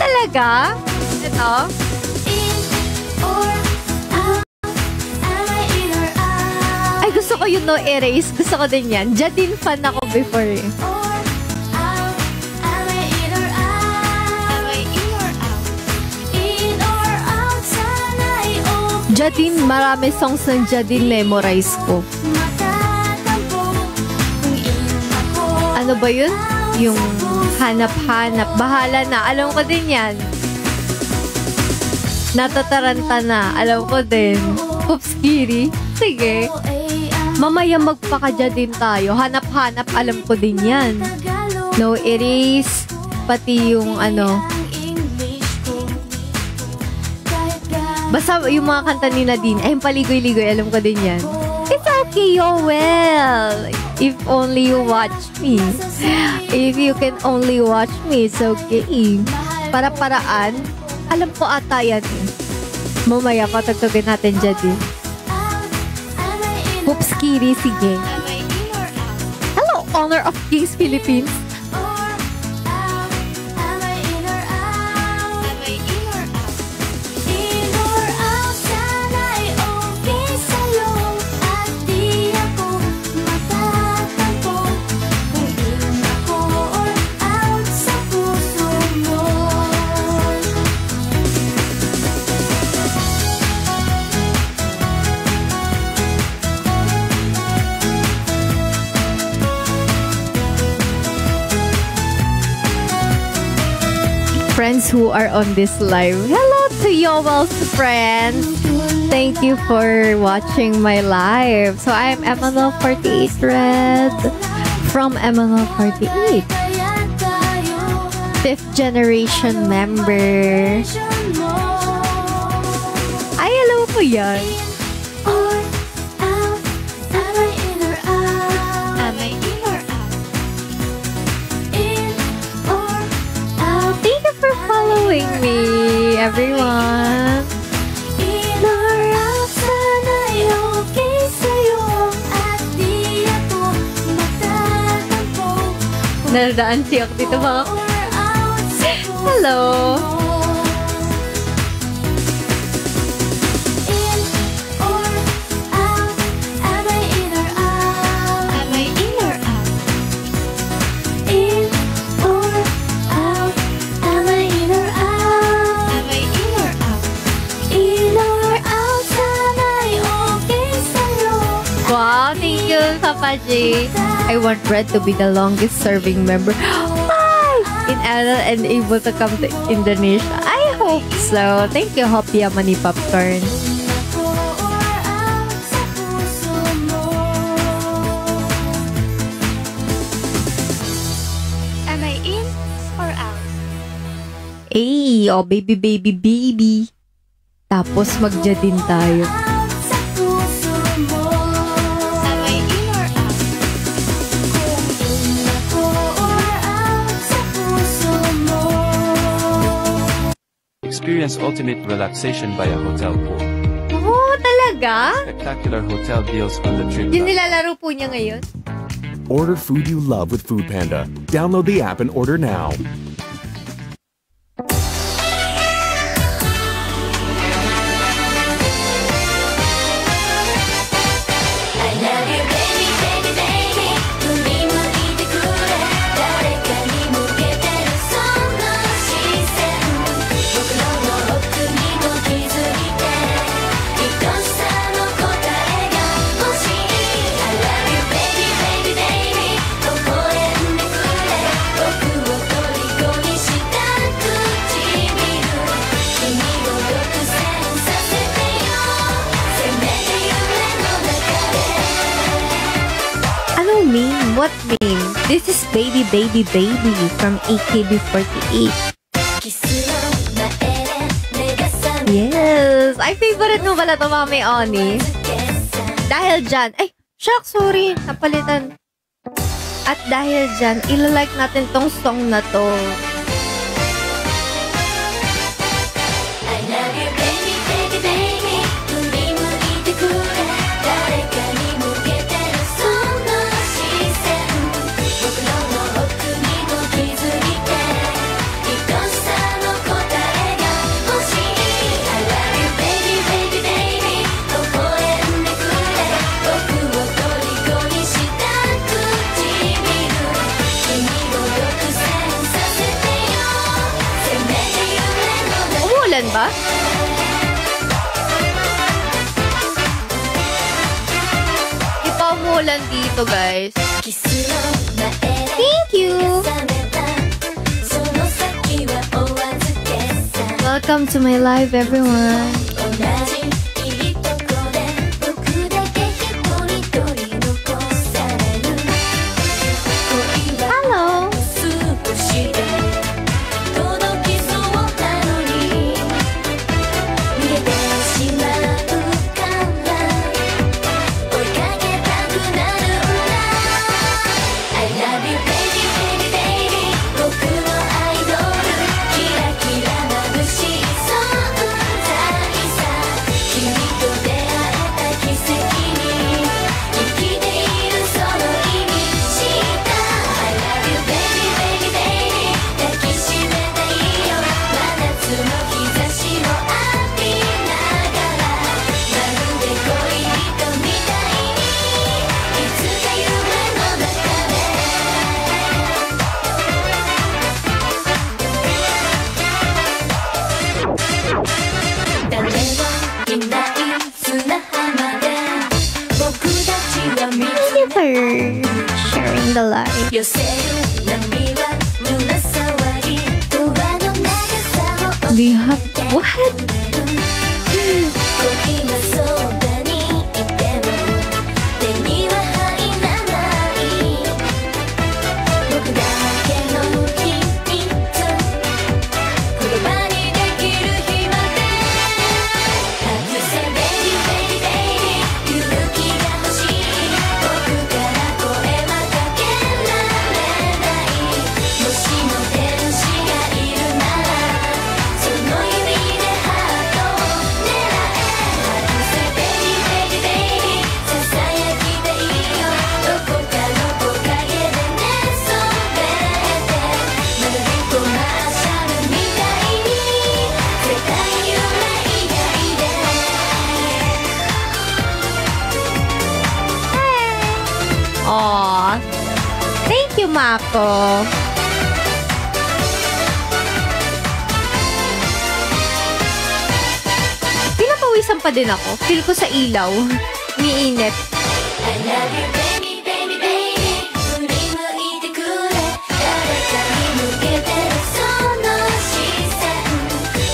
talaga? Ito? Ay, gusto ko yung No Erase. Gusto ko din yan. Jadine fan ako before eh. Jadine, marami songs ng Jadine memorize ko. Ano ba yun? Yung hanap-hanap. Bahala na. Alam ko din yan. Natataranta na. Alam ko din. Oops, Kiri. Sige. Mamaya magpakadya din tayo. Hanap-hanap. Alam ko din yan. No Erase. Pati yung ano. Basta yung mga kanta ni Nadine. Ay, yung paligoy-ligoy. Alam ko din yan. It's okay, Yoel. If only you watch me. If you can only watch me, it's okay. Para-paraan. Alam ko ata yan eh. Mamaya, patagtugin natin dyan din. Hoops, Kiri, sige. Hello, Honor of Kings Philippines. Friends who are on this live. Hello to Yoel's friends. Thank you for watching my live. So I'm Emmanuel48 Red from Emmanuel48. 5th generation member. Ay, hello po yan. Following me, everyone. Naradaan siya ako dito mga. Hello. I want Red to be the longest serving member in Adel and able to come to Indonesia. I hope so. Thank you, Hopia Mani Popcorn. Am I in or out? Hey, oh baby, baby, baby. Tapos magja din tayo. Experience ultimate relaxation by a hotel pool. Oh, talaga? Spectacular hotel deals on the trip. Yung nilalaro po niya ngayon? Order food you love with Foodpanda. Download the app and order now. What mean? This is Baby Baby Baby from AKB48. Yes! Ay, favorite mo pala ito, Mami Oni. Dahil dyan, ay, shock, sorry, napalitan. At dahil dyan, ilalike natin tong song na to. Umuulan ba? Di pa umuulan dito, guys. Thank you! Welcome to my live, everyone. Hello! Sharing the light. Do you have what? Aw. Thank you, Mako. Pinapawisan pa din ako. Feel ko sa ilaw. Umiinit. I love you, baby, baby, baby. 振り向いてくれ。誰かに向けてその視線。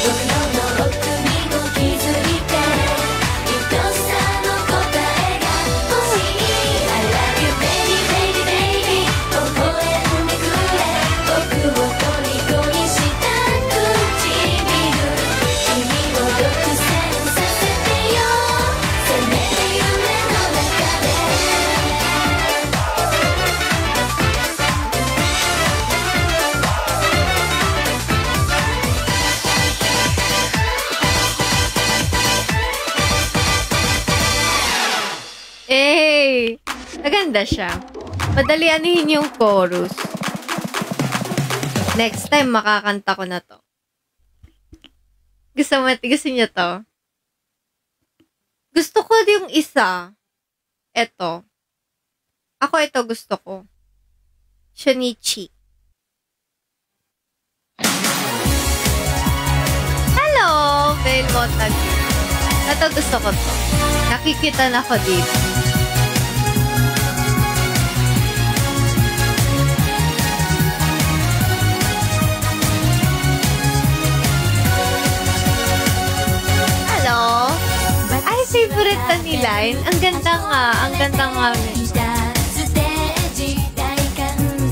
僕の奥にも気づいて。愛しさの答えが欲しい。I love you, baby, baby, baby. 微笑んでくれ。僕を虜にした唇。君を独占させてよ。せめて夢の中で。Eh! Maganda siya. Madali anuhin yung chorus. Next time, makakanta ko na to. Gusto niyo to? Gusto ko yung isa. Eto. Ako ito gusto ko. Shinichi. Hello! Bel Motag. Ito gusto ko to. Nakikita na ko dito. Hello? Ay, favorite na ni Line. Ang ganda nga. Ang ganda nga. ステージ大歓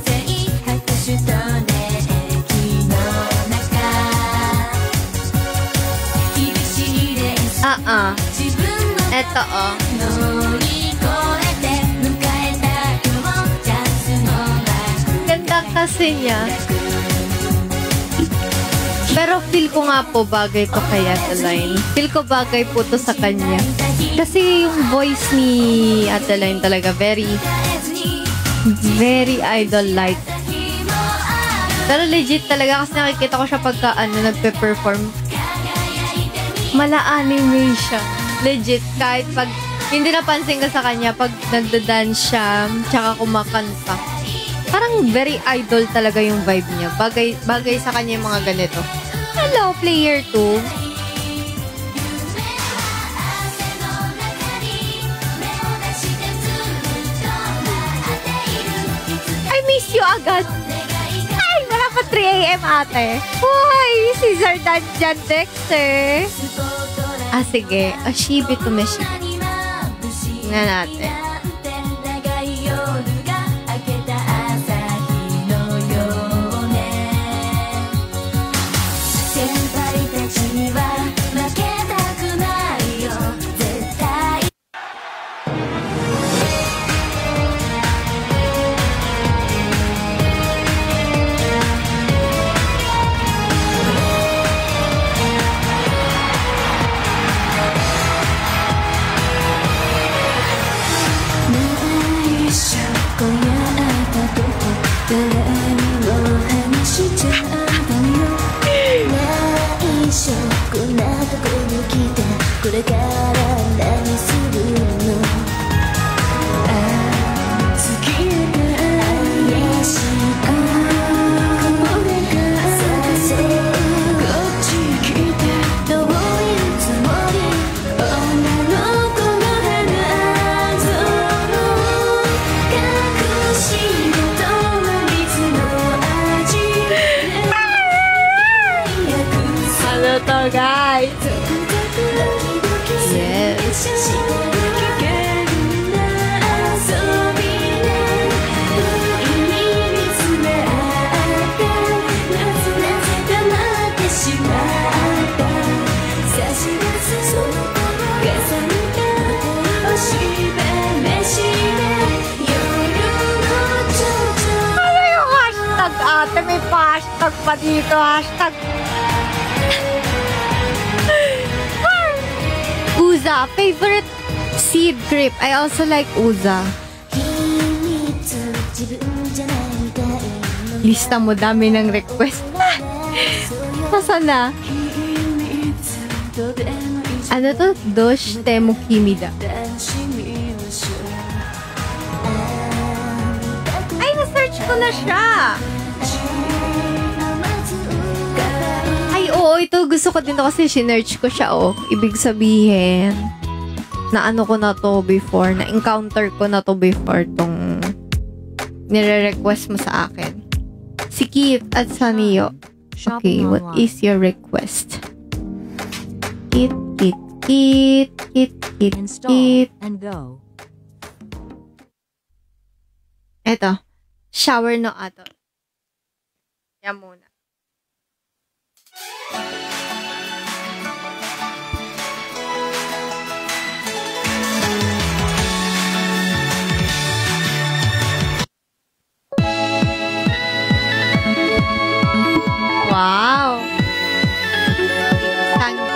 声拍手と熱気の中厳しいレース 自分の Eto, oh. 乗り越えて迎えた今日チャンスの幕 Ganda kasi niya. Pero feel ko nga po bagay to kay Adeline. Feel ko bagay po to sa kanya. Kasi yung voice ni Adeline talaga very idol-like. Pero legit talaga kasi nakikita ko siya pagka nagpe-perform. Mala-anime siya. Legit. Kahit pag hindi napansin ka sa kanya, pag nagda-dance siya, tsaka kumakanta. Parang very idol talaga yung vibe niya. Bagay sa kanya yung mga ganito. Hello, player 2. I miss you agad. Ay, wala pa 3 a.m. ate. Uy, si Zardan dyan, Dexter. Sige. Shibi to me, Shibi. Tingnan natin. Guys. Yes. Ano yung hashtag ate? May pa-hashtag pa dito. Hashtag Uza, favorite seed grip. I also like Uza. Lista mo, dami ng request. Nasaan na? Ano to? Dosh Temu Kimida. Ay, na-search ko na siya. Ay, oo, ito gusto ko din to kasi sinearch ko siya, oh. Ibig sabihin, na ano ko na to before, na encounter ko na to before tong nire-request mo sa akin. Si Keith at Sanio. Okay, what is your request? Eat. Install and go. Eto, shower no ato. Yan muna. Wow. Thank you.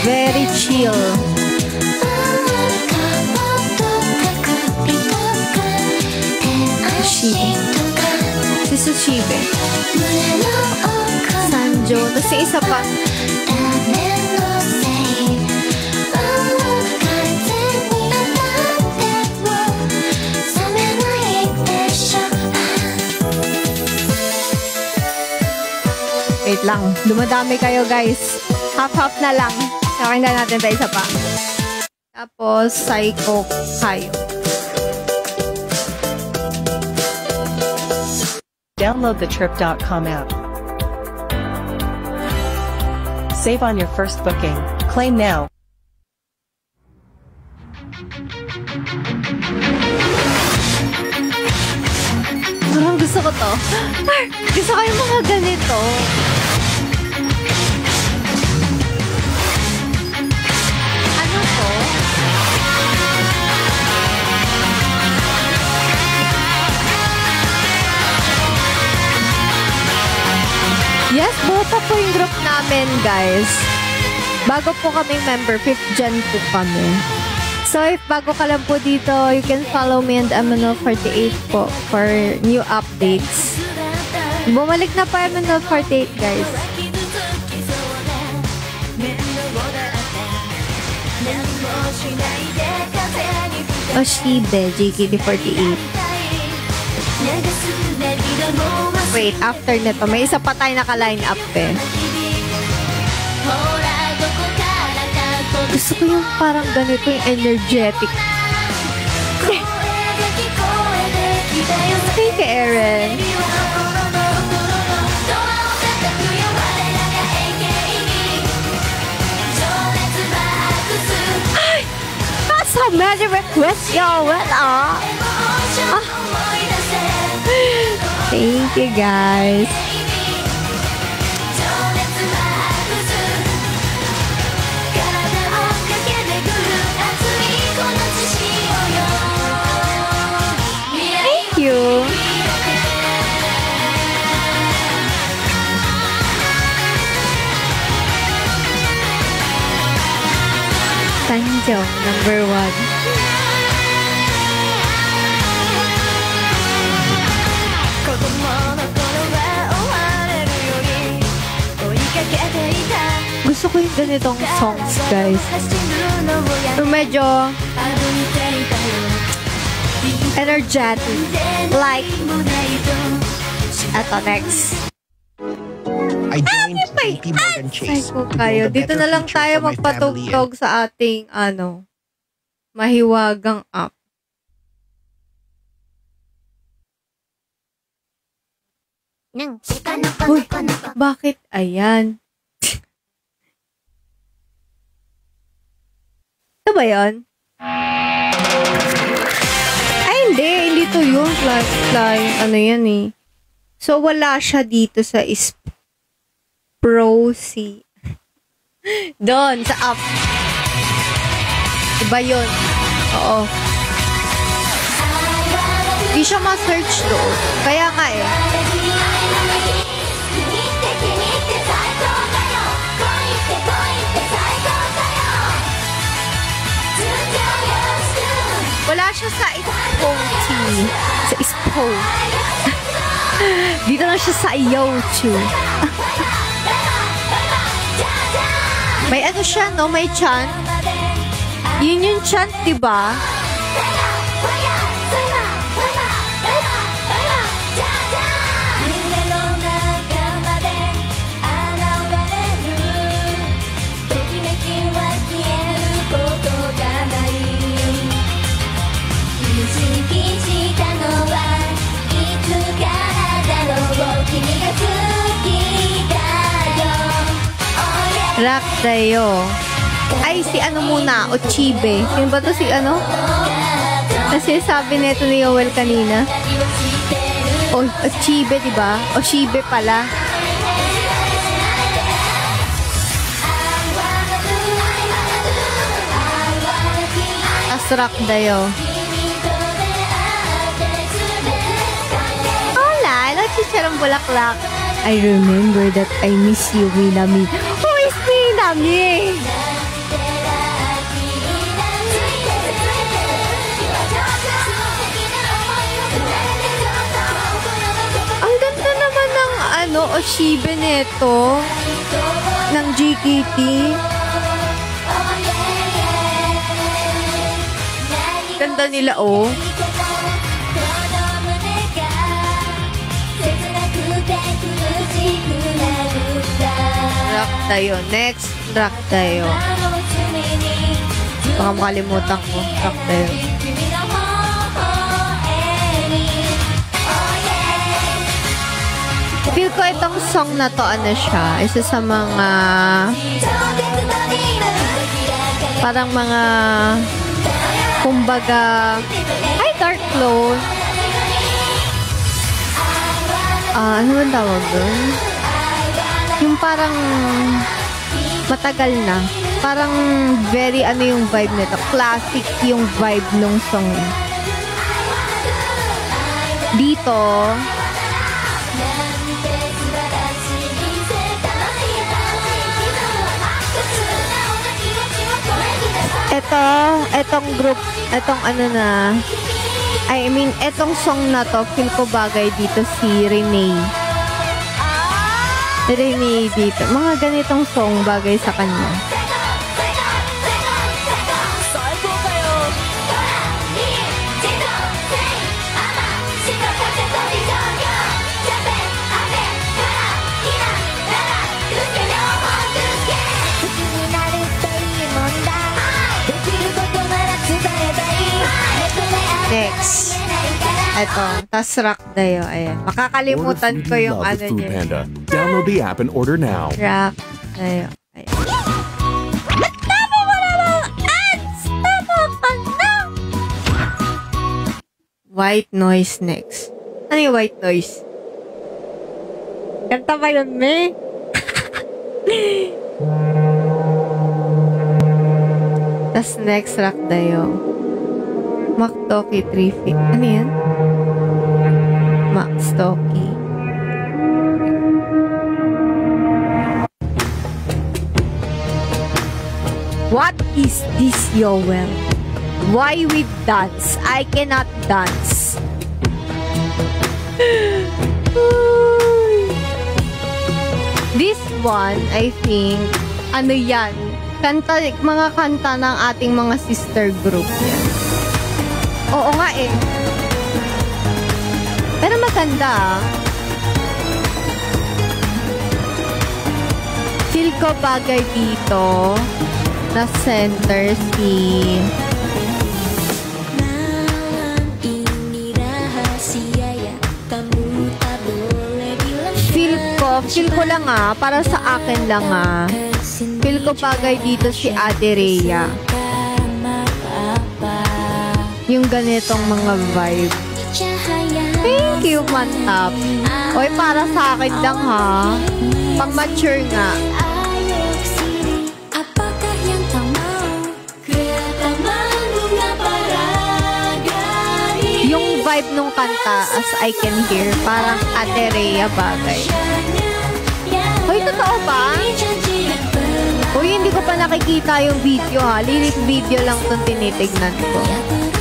Very chill. Shibe. Si Sushibe. Sanjo. Tapos yung isa pa. Wait lang. Dumadami kayo, guys. Half-half na lang. Pakinggan natin pa isa pa. Tapos, Psycho Kayo. Download the Trip.com app. Save on your first booking. Claim now. Parang gusto ko to. Gusto ko yung mga ganito. Ano to? Yes, bota po yung group namin, guys. Bago po kaming member, 5th gen po kami. So, if bago ka lang po dito, you can follow me and MNL48 po for new updates. Bumalik na po MNL48, guys. Oshibe, JKT48. Wait, after nito, may isa pa tayo naka-line up eh. Gusto ko yung parang ganito yung energetic. Thank you, Aaron. Ay! That's a magic request, yo! What up? Thank you, guys. Thank you. Tanjong, number 1. Gusto ko yung ganitong songs, guys. Pero medyo energetic. Like, eto, next. I joined JP Morgan Chase. Psycho Kayo. Dito na lang tayo magpatugtog sa ating, mahiwagang app. Uy, bakit? Ayan. Ito ba yun? Ay, hindi to yun. Ano yan eh. So, wala siya dito sa Pro-C. Doon, sa app. Iba yun. Oo. Hindi siya ma-search doon. Kaya nga eh. Wala siya sa Ispo-T. Sa Ispo. Dito lang siya sa YouTube. May ano siya, no? May chant. Yun yung chant, diba? Rock tayo. Ay, si ano muna, Ochibe. Sino ba to si ano? Kasi sabi nito ni Yoel kanina. Ochibe, diba? Oshibe pala. As rock tayo. Hola, hello, chicharong bulaklak. I remember that I miss you, Minami. Who is Minami? Ang ganda naman ng Oshibe neto ng JKT. Ganda nila, oh. Rock tayo. Next Rock tayo. Baka makalimutan ko. Rock tayo. Feel ko itong song na to, ano siya, isa sa mga parang mga kumbaga ay, Dark Clone. Ano man tawag doon? Yung parang matagal na. Parang very ano yung vibe nito. Classic yung vibe nung song. Dito, etong group, etong ano na, I mean, etong song na to, feel ko bagay dito si Renee. Renee dito. Mga ganitong song bagay sa kanya. Next. Ito. Tas rock tayo. Ayan. Makakalimutan ko yung ano Food niya. Panda. Download the app and order now. Rock tayo. Ayan. Tama mo na mga ads! Tama ka na! White noise next. Ano yung white noise? Kanta ba yun, me? Tas next rock tayo. Maktoki 3 feet. Ano yan? Maktoki. What is this, Yoel? Why we dance? I cannot dance. This one, I think, ano yan? Kanta, mga kanta ng ating mga sister group yan. Oo nga eh. Pero maganda. Feel ko bagay dito na center si feel ko lang para sa akin lang feel ko bagay dito si Ade Rhea. Yung ganitong mga vibe. Thank you, Mantap. Oy, para sa akin lang pang mature nga. Yung vibe nung kanta, as I can hear, parang Ate Rhea bagay. Hoy, totoo ba? Uy, hindi ko pa nakikita yung video Lyric video lang itong tinitignan ko.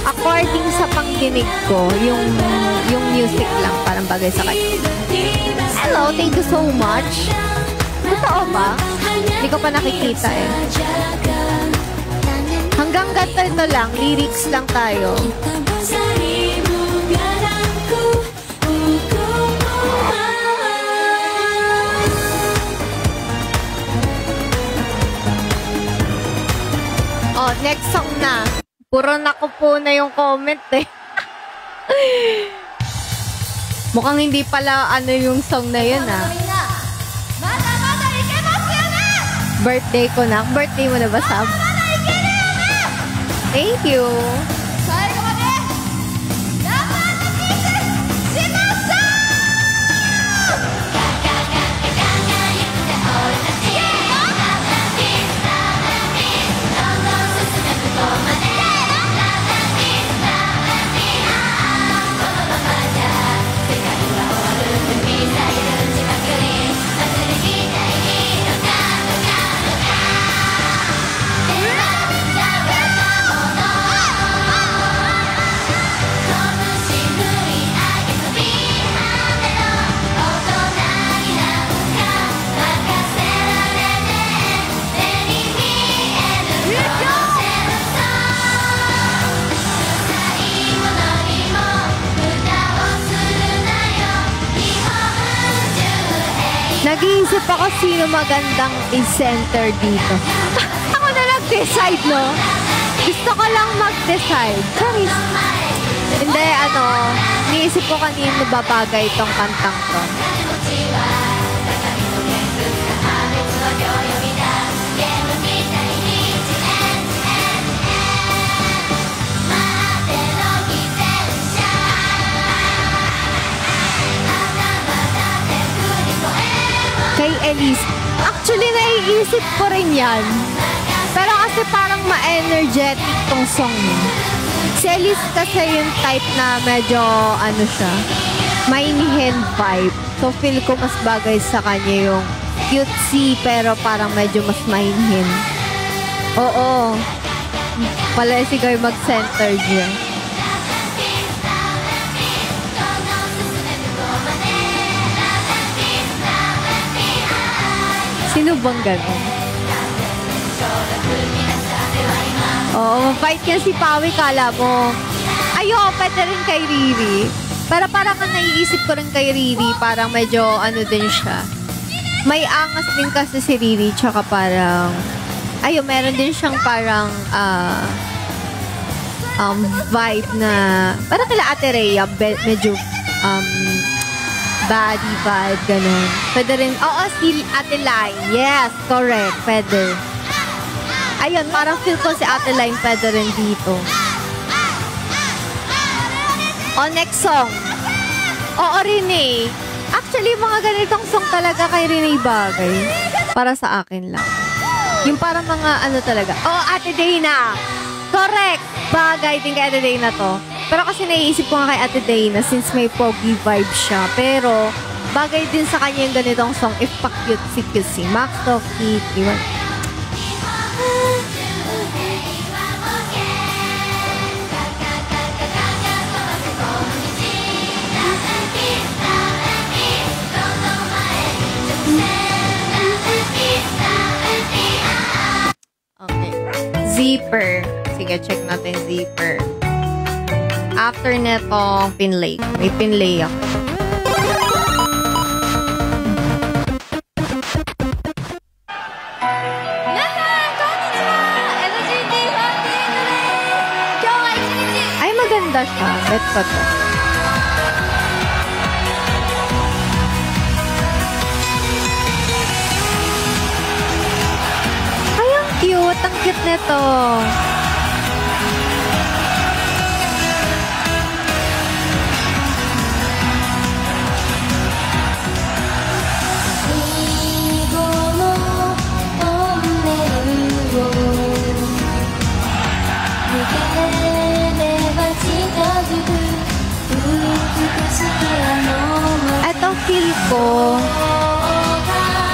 According sa pangdinig ko, yung music lang parang bagay sa kanya. Hello, thank you so much. Totoo ba? Hindi ko pa nakikita eh. Hanggang ganito lang, lyrics lang tayo. Oh, next song na. Puro naku po na yung comment eh. Mukhang hindi pala ano yung song na yun Birthday ko na. Birthday mo na ba, Sab? Thank you. nag-iisip ako sino magandang i-center dito. Ako na nag-decide, no? Gusto ko lang mag-decide. Charis. Hindi, niisip ko kanino babagay itong kantang to. Kay Elise. Actually, naiisip ko rin yan. Pero kasi parang ma-energetic tong song niya. Si Elise kasi yung type na medyo, siya, mainhin vibe. So, feel ko mas bagay sa kanya yung cutesy, pero parang medyo mas mainhin. Oo. Pala si Guy mag-center dyan. Sino bang gano'n? Oo, fight yan si Pawi, kala mo. Pwede rin kay Riri. Pero parang naiisip ko rin kay Riri, parang medyo din siya. May angas din kasi si Riri, tsaka parang, meron din siyang parang, vibe na, parang kila Ate Rhea, medyo, body vibe, ganun. Pwede rin, si Ate Lai. Yes, correct, pwede. Ayun, parang feel ko si Ate Lai pwede rin dito. Next song. Rene. Actually, mga ganitong song talaga kay Rene bagay. Para sa akin lang. Yung parang mga talaga. Ate Dana. Correct. Bagay din kay Ate Dana to. Pero kasi naiisip ko nga kay Ate Dana since may pogi vibe siya. Pero, bagay din sa kanya yung ganitong song if pa-cute si Max Toki, diba? Okay. Zipper. Sige, check natin Zipper. After netong Pinlay. May Pinlay ako. Ay, maganda siya. Bet pa to. Ay, ang cute. Ang cute nito. Eto, feel ko.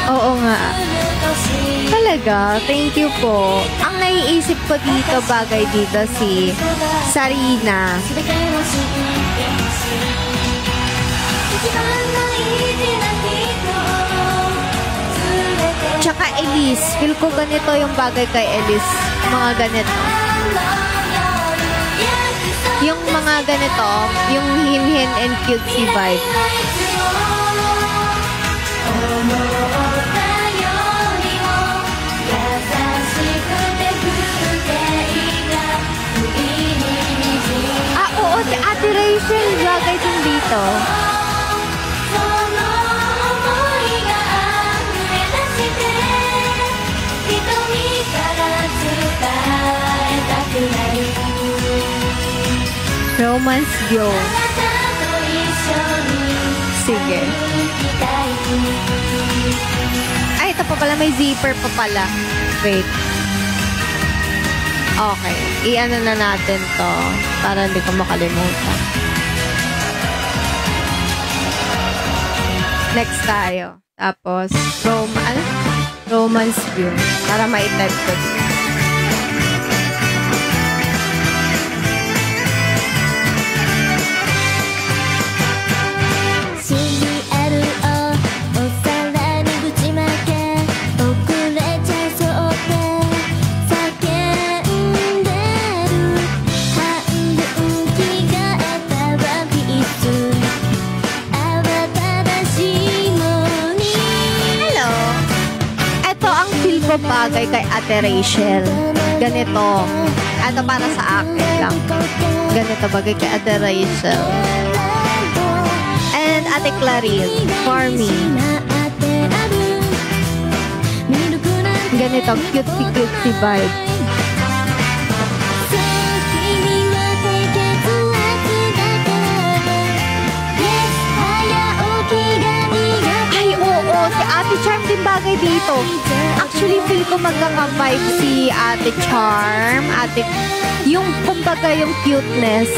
Oo nga. Talaga, thank you po. Ang naiisip ko dito, bagay dito si Sarina. Tsaka Elise. Feel ko ganito yung bagay kay Elise. Mga ganito. Yung mga ganito, yung hin-hin and cutesy vibe. Oo, si Ate Rachel, bagay din dito. Romance Yo. Sige. Ay, ito pa pala. May zipper pa pala. Wait. Okay. I-ano na natin to para hindi ko makalimutan. Next tayo. Tapos, Romance View. Para ma-type ko dito. Hello! bagay kay Ate Rachel. Ganito. Ano para sa akin lang. Ganito bagay kay Ate Rachel. And Ate Clarine, for me. Ganito, cutesy vibe. Ay, oo, si Ate Charm din bagay dito. Actually, feel ko magkaka-vibe si Ate Charm. Yung, kumbaga, yung cuteness.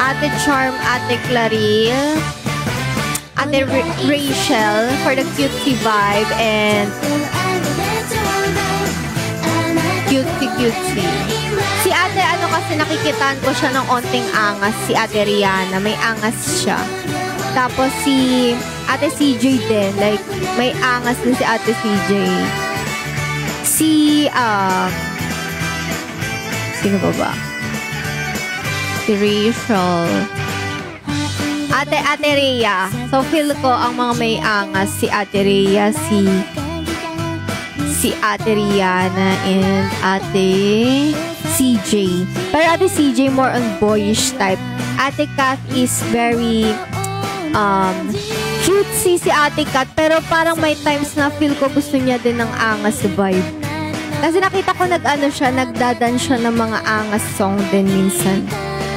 Ate Charm, Ate Clarine, Ate Rachel for the cutesy vibe, and cutesy. Si Ate, ano kasi nakikitaan ko siya ng onting angas, si Ate Rihanna. May angas siya. Tapos si Ate CJ din, like, may angas din si Ate CJ. Sino ba? Si Rachel. Ate Rhea. So, feel ko ang mga may angas, si Ate Rhea, si Ate Rihanna, and Ate CJ. Pero Ate CJ more on boyish type. Ate Kat is very cutesy si Ate Kat, pero parang may times na feel ko gusto niya din ng angas vibe. Kasi nakita ko nagdadan siya ng mga angas song din minsan.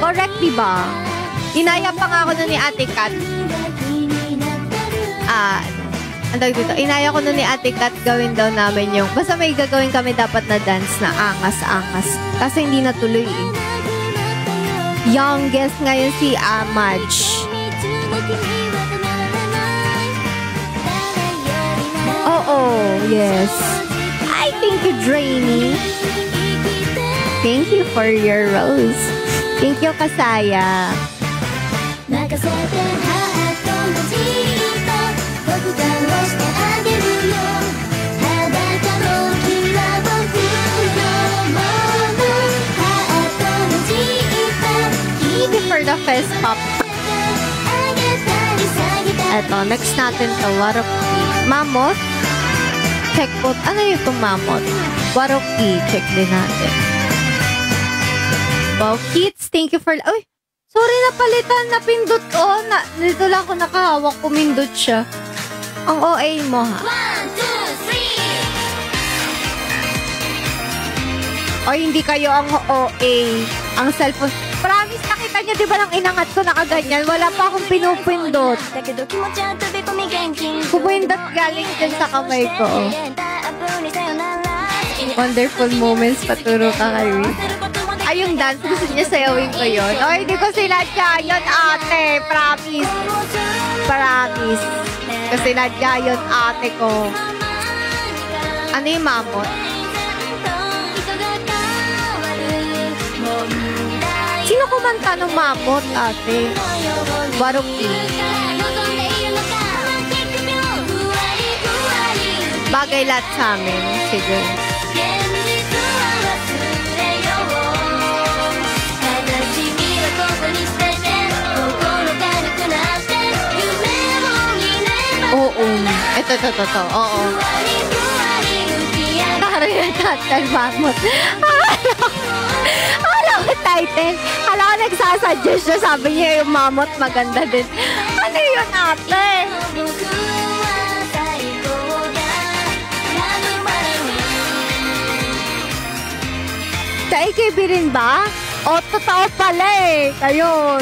Correct, diba? Inaya pa nga ako nun ni Ate Kat. Inaya ko nun ni Ate Kat, gawin daw namin yung, basta may gagawin kami dapat na dance na angas-angas. Kasi hindi natuloy eh. Youngest ngayon si Madge. Oo, yes. I thank you, Drainy. Thank you for your rose. Thank you, Kasaya. Thank you for the fest pop. Eto, next natin to, Waroki. Mammoth. Check po. Ano yung itong mammoth? Waroki. Check din natin. Wow, kids, thank you for... Uy! Sorry, napalitan, napindot ko. Dito lang ako nakahawak, kumindot siya. Ang OA mo, ha? 1, 2, 3. O, hindi kayo ang OA. Ang cellphone. Promise, nakita niyo, di ba nang inangat ko nakaganyan? Wala pa akong pinupindot. Kupindot galing dyan sa kamay ko. Oh. Wonderful moments, paturo ka kayo. Ay, yung dance, gusto niya sayawin ko yun. O, hindi ko sinadya yun, ate. Promise. Promise. Kasi sinadya yun, ate ko. Ano yung mamot? Sino kumanta ng mamot, ate? Waroki. Bagay lahat sa amin. Sige. Oo. Ito. Oo. Taray mamot. Alam ko title. Alam ko nagsasuggest siya. Sabi niya yung mamot maganda din. Ano yun, ate? Sa AKB rin ba? O, totoo pala eh. Kayo.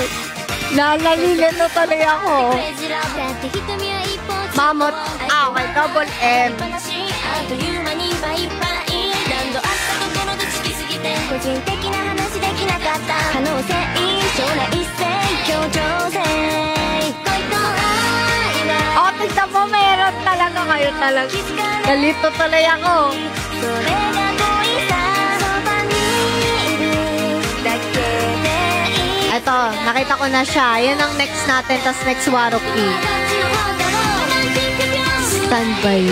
Nalalilito tuloy ako. Mamot. Okay, double M. Oh, tignan mo, meron talaga kayo talaga. Nalito tuloy ako. Ito, nakita ko na siya. Yan ang next natin, tas next Waroki. Standby.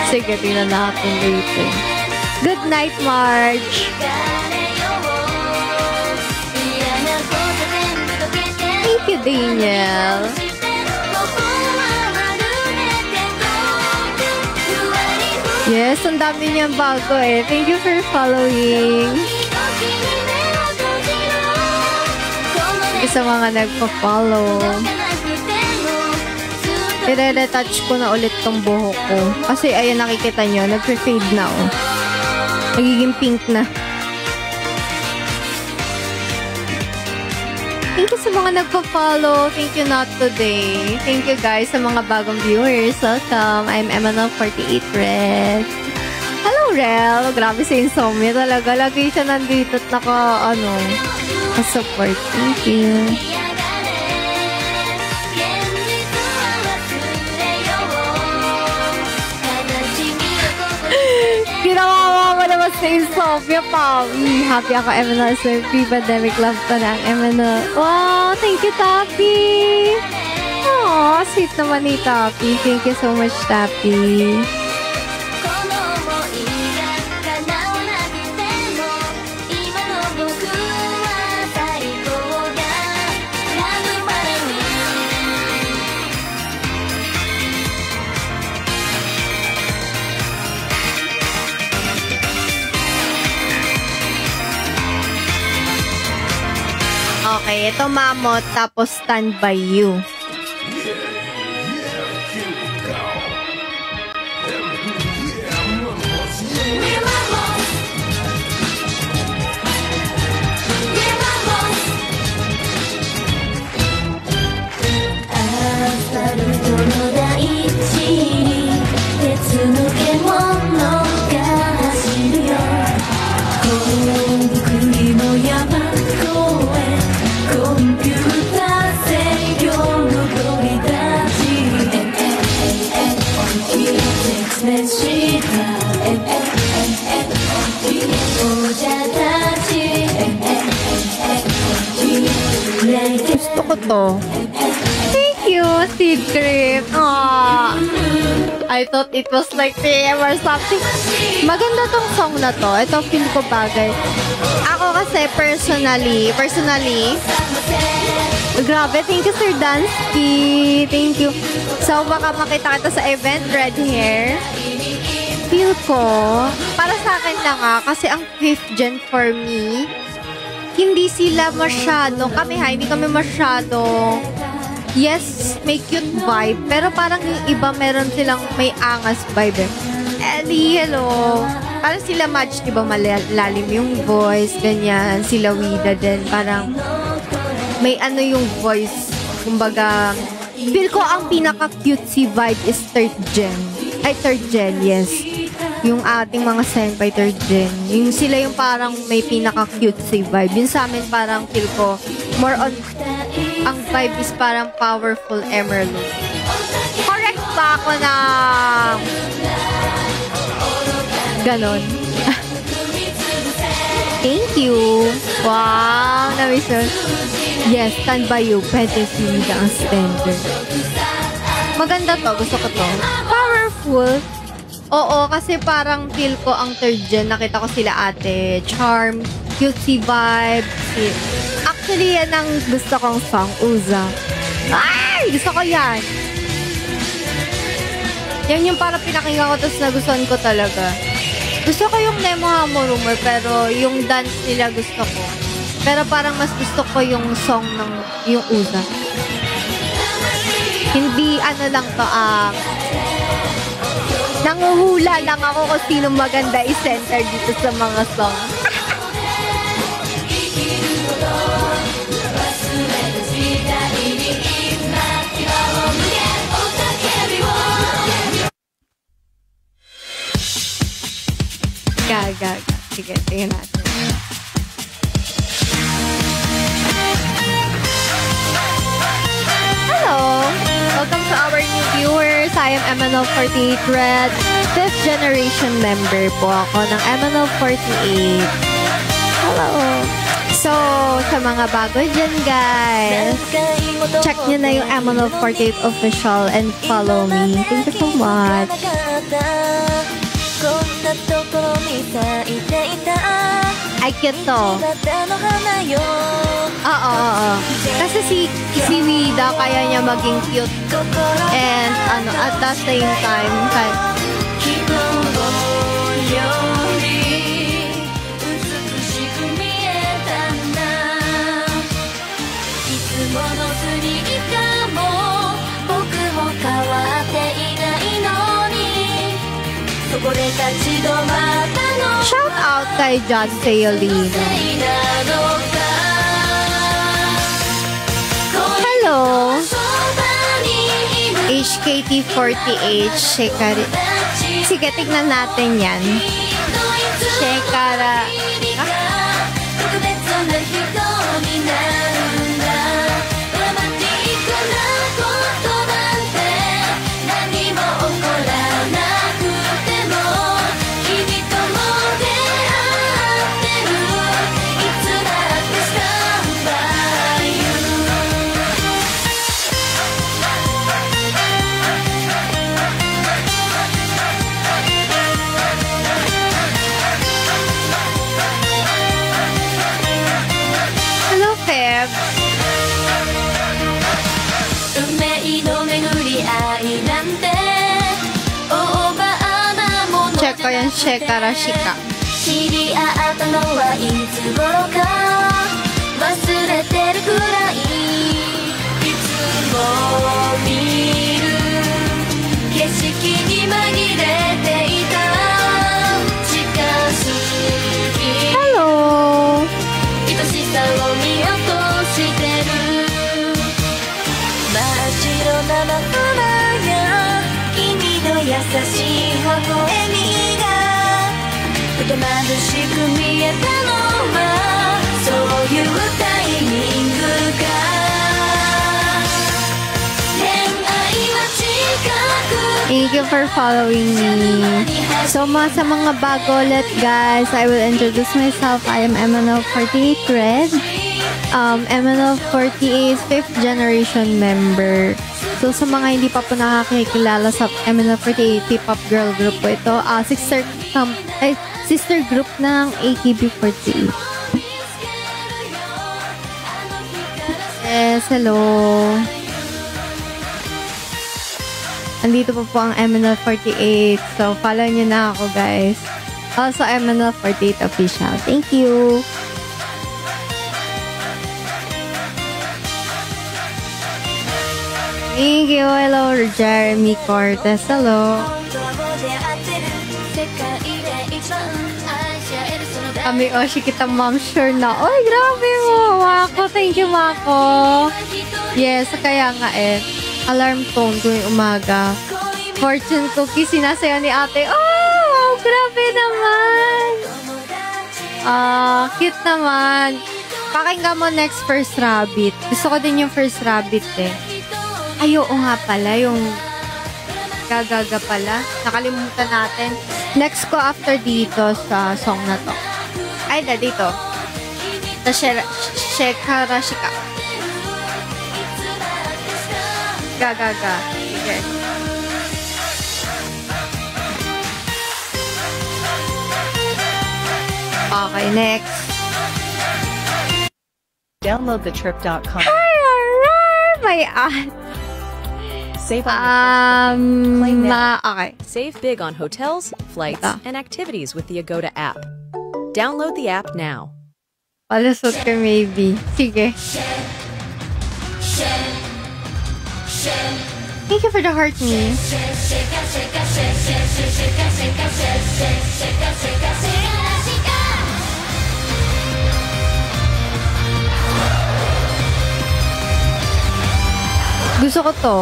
Sige, tingnan natin later. Good night, Marge. Thank you, Daniel. Yes, ang dami niyang bago eh. Thank you for following. Thank you sa mga nagpa-follow. I-retouch ko na ulit tong buhok ko. Kasi ayan, nakikita nyo, nag-fade na oh. Nagiging pink na. Thank you sa mga nagpa-follow. Thank you not today. Thank you guys sa mga bagong viewers. Welcome. I'm Emmanuel48 Red. Hello, Rel. Grabe sa insomnia talaga. Lagi siya nandito at support. Thank you. Ginawa mo naman sa insomnia, Pawi. Happy ako, Emmanuel. Pre-pandemic love pa ng Emmanuel. Wow, thank you, Tappy. Aww, sweet naman ni Tappy. Thank you so much, Tappy. Okay, ito Mamot, tapos Stand By You. Gusto ko to. Thank you, Seed Cream. Aww. I thought it was like PM or something. Maganda tong song na to. Ito, feel ko bagay. Ako kasi, personally, grabe, thank you, Sir Dansky. Thank you. So, baka makita kita sa event, Red Hair. Feel ko, para sa akin lang kasi ang 5th gen for me, hindi sila masyado, hindi kami masyado, yes, may cute vibe, pero parang yung iba meron silang may angas vibe eh. Ellie, hello. Parang sila match, diba, malalim yung voice, ganyan. Sila Wida din, parang may yung voice, kumbaga, feel ko ang pinaka-cutesy vibe is 3rd gen. Ay, 3rd gen, yes. Yung ating mga senpai 3rd gen. Yung sila yung parang may pinaka-cutesy vibe. Yun sa amin parang feel ko, more on, ang vibe is parang powerful emerald. Correct ba ako na ganon? Thank you. Wow, na-miss yun. Yes, Stand By You. Pwede si Wida ang standard. Maganda to. Gusto ko to. Powerful. Oo, kasi parang feel ko ang 3rd gen. Nakita ko sila ate. Charm, cutesy vibe. Actually, yan ang gusto kong song. Uza. Ay! Gusto ko yan. Yan yung parang pinakinggan ko tapos nagustuhan ko talaga. Gusto ko yung Nemo Hamo Rumor, pero yung dance nila gusto ko. Pero parang mas gusto ko yung song ng yung Uza. Hindi lang to, nanguhula lang ako kung sino maganda i-center dito sa mga song. Gaga. Sige, tingnan natin. Hello! Welcome to our new viewers. I am Emmanuel48 Red. 5th generation member po ako ng Emmanuel48. Hello! So, sa mga bago dyan, guys, check nyo na yung Emmanuel48 official and follow me. Thank you so much. Ay, cute to. Oo. Kasi si Wida, kaya niya maging cute. And, at the same time, 立ち止まったの Shout out kay John Seolino. Hello. HKT48 Shekari. Sige, tignan natin yan. Shekara. Hello, Feb. 運命の巡り合いなんてオーバーなもの Check ko yan, Shekara Shika. 知り合ったのはいつ頃か忘れてるくらいいつも見る景色に紛れていた近すぎ Hello. 愛しさを見落としてる真っ白なマフラーや君の優しい微笑みがふと眩しく見えたのはそういうタイミングか恋愛は近く Thank you for following me. So, sa mga bago ulit, guys, I will introduce myself. I am MNL48 Red. MNL48 5th generation member. So, sa mga hindi pa po nakakikilala sa MNL48 P-pop girl group po ito, sister group ng AKB48. Yes, hello. Andito po ang MNL48. So, follow nyo na ako, guys. Also, MNL48 official. Thank you. Thank you. Hello, Jeremy Cortez. Hello. Kami, Oshi, kita, ma'am. Sure na. Oy, grabe mo. Mako. Thank you, Mako. Yes, kaya nga eh. Alarm tone ko yung umaga. Fortune cookie, sinasayaw ni ate. Oh, grabe naman. Cute naman. Pakinggan mo next First Rabbit. Gusto ko din yung First Rabbit eh. Ay, oo nga pala. Yung gagaga pala. Nakalimutan natin. Next ko after dito sa song na to. Ay, dito. Sa Shekara Shika. Gagaga. Yes. Okay, next. Download thetrip.com. My aunt. Save on your first booking. Claim now. Okay. Save big on hotels, flights, and activities with the Agoda app. Download the app now. Palusot ka maybe. Sige. Thank you for the heart, me. Gusto ko to.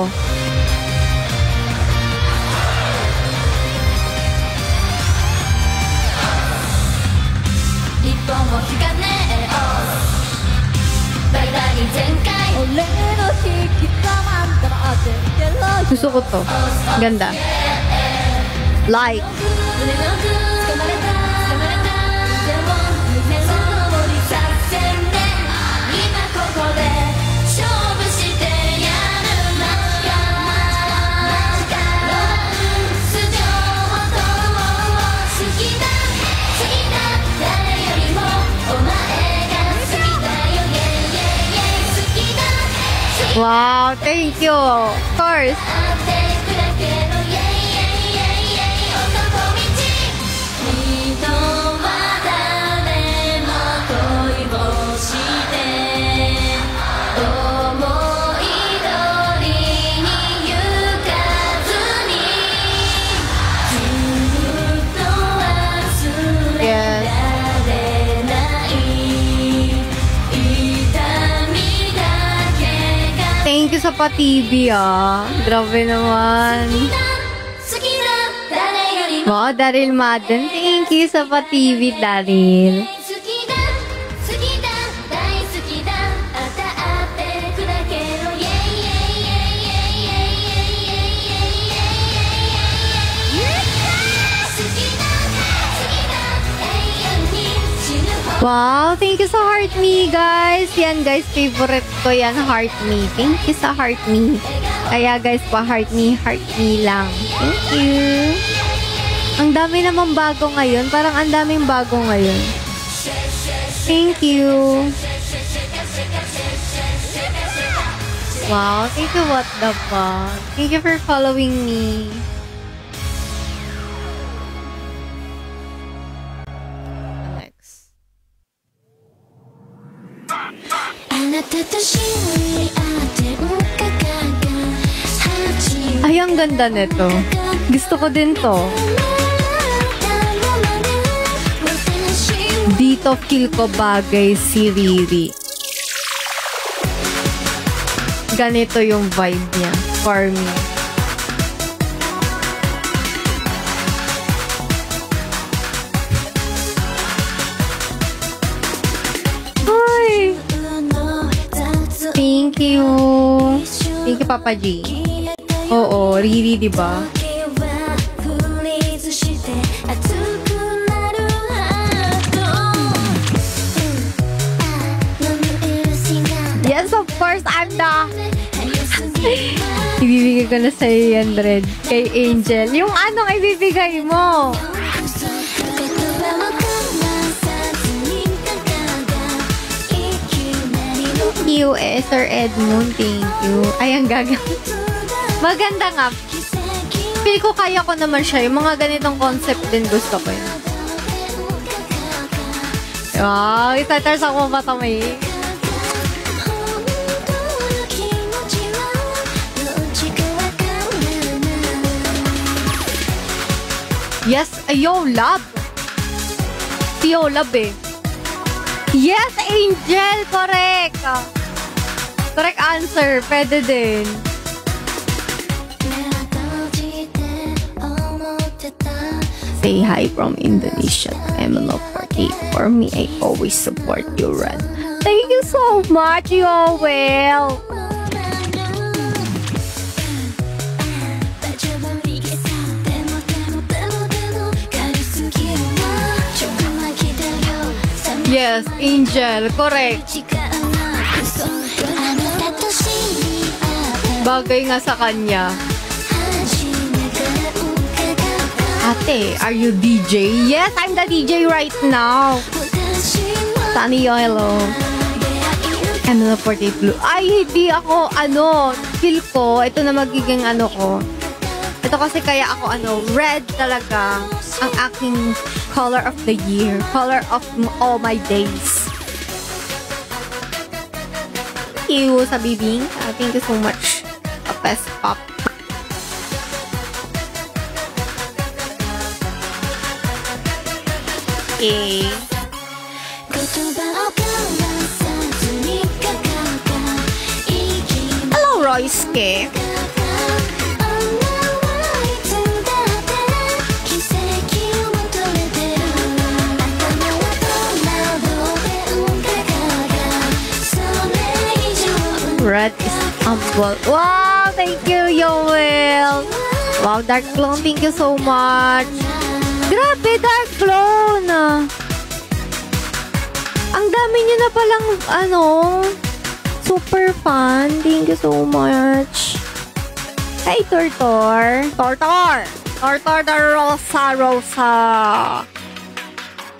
Gusto ko to. Ganda. Like. Wow, thank you. Of course. pa-TV, ah. Grabe naman. Wow, Daryl Madden. Thank you sa pa-TV, Daryl. Wow, thank you sa Heart Me, guys. Yan, guys, favorite ko yan, Heart Me. Thank you sa Heart Me. Kaya, guys, pa-Heart Me lang. Thank you. Ang dami namang bago ngayon. Parang ang daming bago ngayon. Thank you. Wow, thank you, what the fuck. Thank you for following me. Ay, ang ganda nito. Gusto ko din to. Dito feel ko bagay si Riri. Ganito yung vibe niya for me. Ay! Thank you. Thank you, Papa G. Oo, Riri, diba? Yes, of course, I'm the... Ibibigay ko na sa'yo yan, Red. Kay Angel. Yung anong ibibigay mo? Thank you, Sir Edmund. Thank you. Ay, ang gagawin. Maganda nga. Feel ko kaya ko naman siya. Yung mga ganitong concept din gusto ko yun. Wow, itatars ako matamay. Yes, ayo, love. Tiyo, love eh. Yes, Angel! Correct! Correct answer. Pwede din. Say hi from Indonesia to MLO48. For me, I always support you, Red. Thank you so much, Yoel! Yes, Angel. Correct. Bagay nga sa kanya. Ate, are you DJ? Yes, I'm the DJ right now. Sunny Yellow. ML48 Blue. Ay, hindi ako, feel ko, ito na magiging ko. Ito kasi kaya ako, red talaga ang aking color of the year. Color of all my days. Thank you sa Bibing. Thank you so much. Best pop. Okay. Hello, Royske. Red is humble. Wow, thank you, Yoel. Wow, Dark Clone, thank you so much. Grabe, Dark Clone. Ang dami niyo na palang, super fan. Thank you so much. Hey, Tortor. Tortor the Rosa.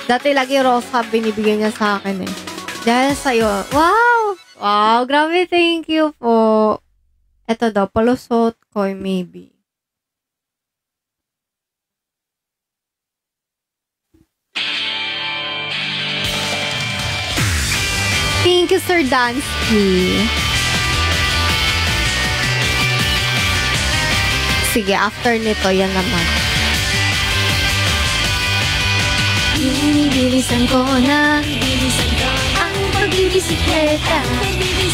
Dati lagi Rosa binibigay niya sa akin eh. Dahil sa'yo. Wow! Wow, grabe, thank you po. Ito daw, palusot ko, maybe. Thank you, Sir Dansky. Sige, after nito, yan naman. Binibilisan ko na ang pagbibisikleta.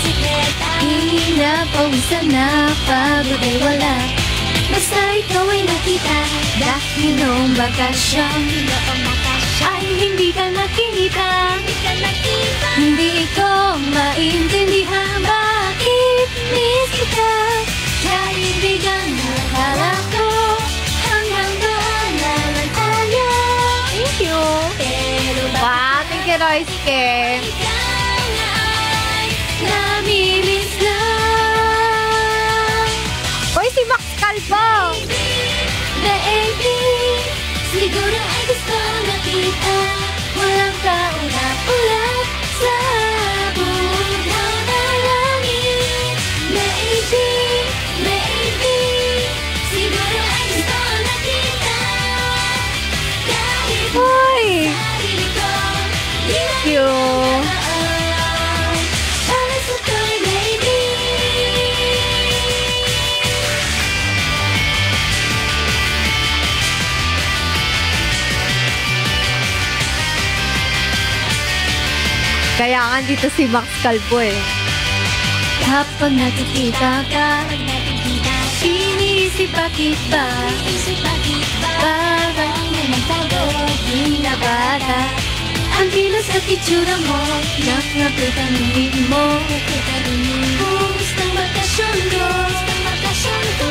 Di na pawisan na pagod ay wala. Basta ikaw ay nakita dahil noong bakasyon ay hindi ka nakita. Hindi ko maintindihan bakit miss kita. Kaibigan na akala ko hanggang doon na lang tayo. Thank you. Pero Wow, thank you, Royce. ikaw ay namimiss lang. Uy, si Max Calvo. Baby, siguro ay gusto na kita. Walang kaulap-ulap sa buong na langit. Baby, siguro ay gusto na kita. Kahit Uy, sarili ko, di na thank you. para sa to'y baby. Kaya nga dito si Max Calvo eh. Kapag nakikita ka, iniisip bakit ba? Parang namatago, di na bata. Ang kilos at itsura mo, nakapit ang bibig mo. Kung gustong bakasyon ko,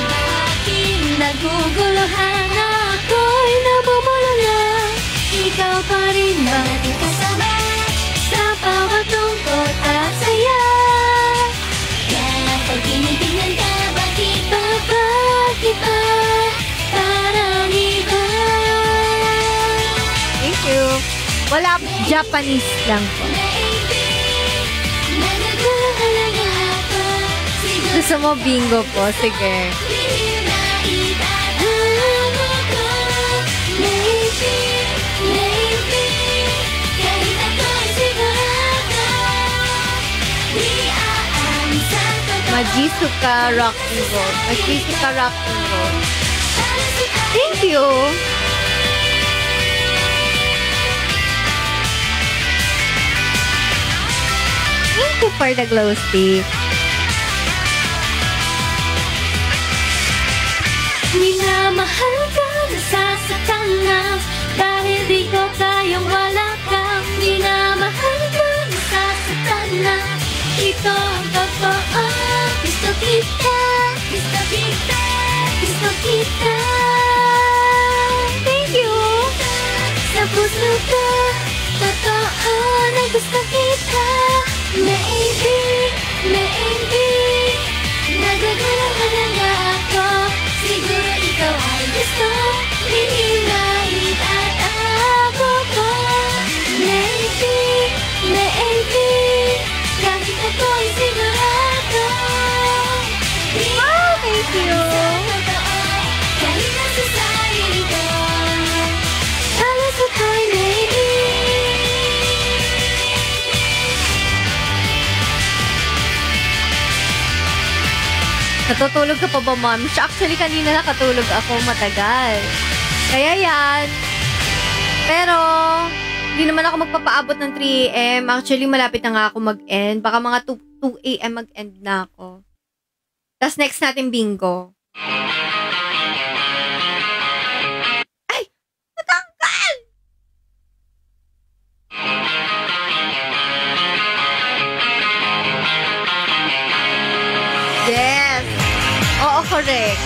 bakit naguguluhan ako'y nabumulala? Ikaw pa rin ba kasama sa bawat lungkot at saya? Kaya pag tinitingnan ka, bakit ba parang iba? Thank you. Wala, Japanese lang po. Baby, nagaguluhan lang ako. Siguro Gusto mo bingo po? Sige. di na itatago ko. Maybe, kahit ako'y sigurado, di aaminsan ko to. Majisuka Rock and Roll. Majisuka Rock and Roll. Thank you. Thank you for the glow stick. Minamahal ka, nasasaktan na dahil di ko kayang wala kang. Minamahal ka, nasasaktan na ito ang totoo. Gusto kita, gusto kita, gusto kita. Thank you. Sa puso ko, totoo na gusto kita. Maybe, nagaguluhan na nga ako. Siguro ikaw ay gusto, di na itatago ko. Maybe, kahit ako'y sigurado, di Thank you. kahit nasa sarili ko. Alas at ay maybe. Natutulog ka pa ba, ma'am? Actually, kanina nakatulog ako matagal. Kaya yan. Pero, hindi naman ako magpapaabot ng 3 a.m. Actually, malapit na nga ako mag-end. Baka mga 2 a.m. mag-end na ako. Tapos next natin bingo. Ay! Natanggal! Yes! Oo, correct.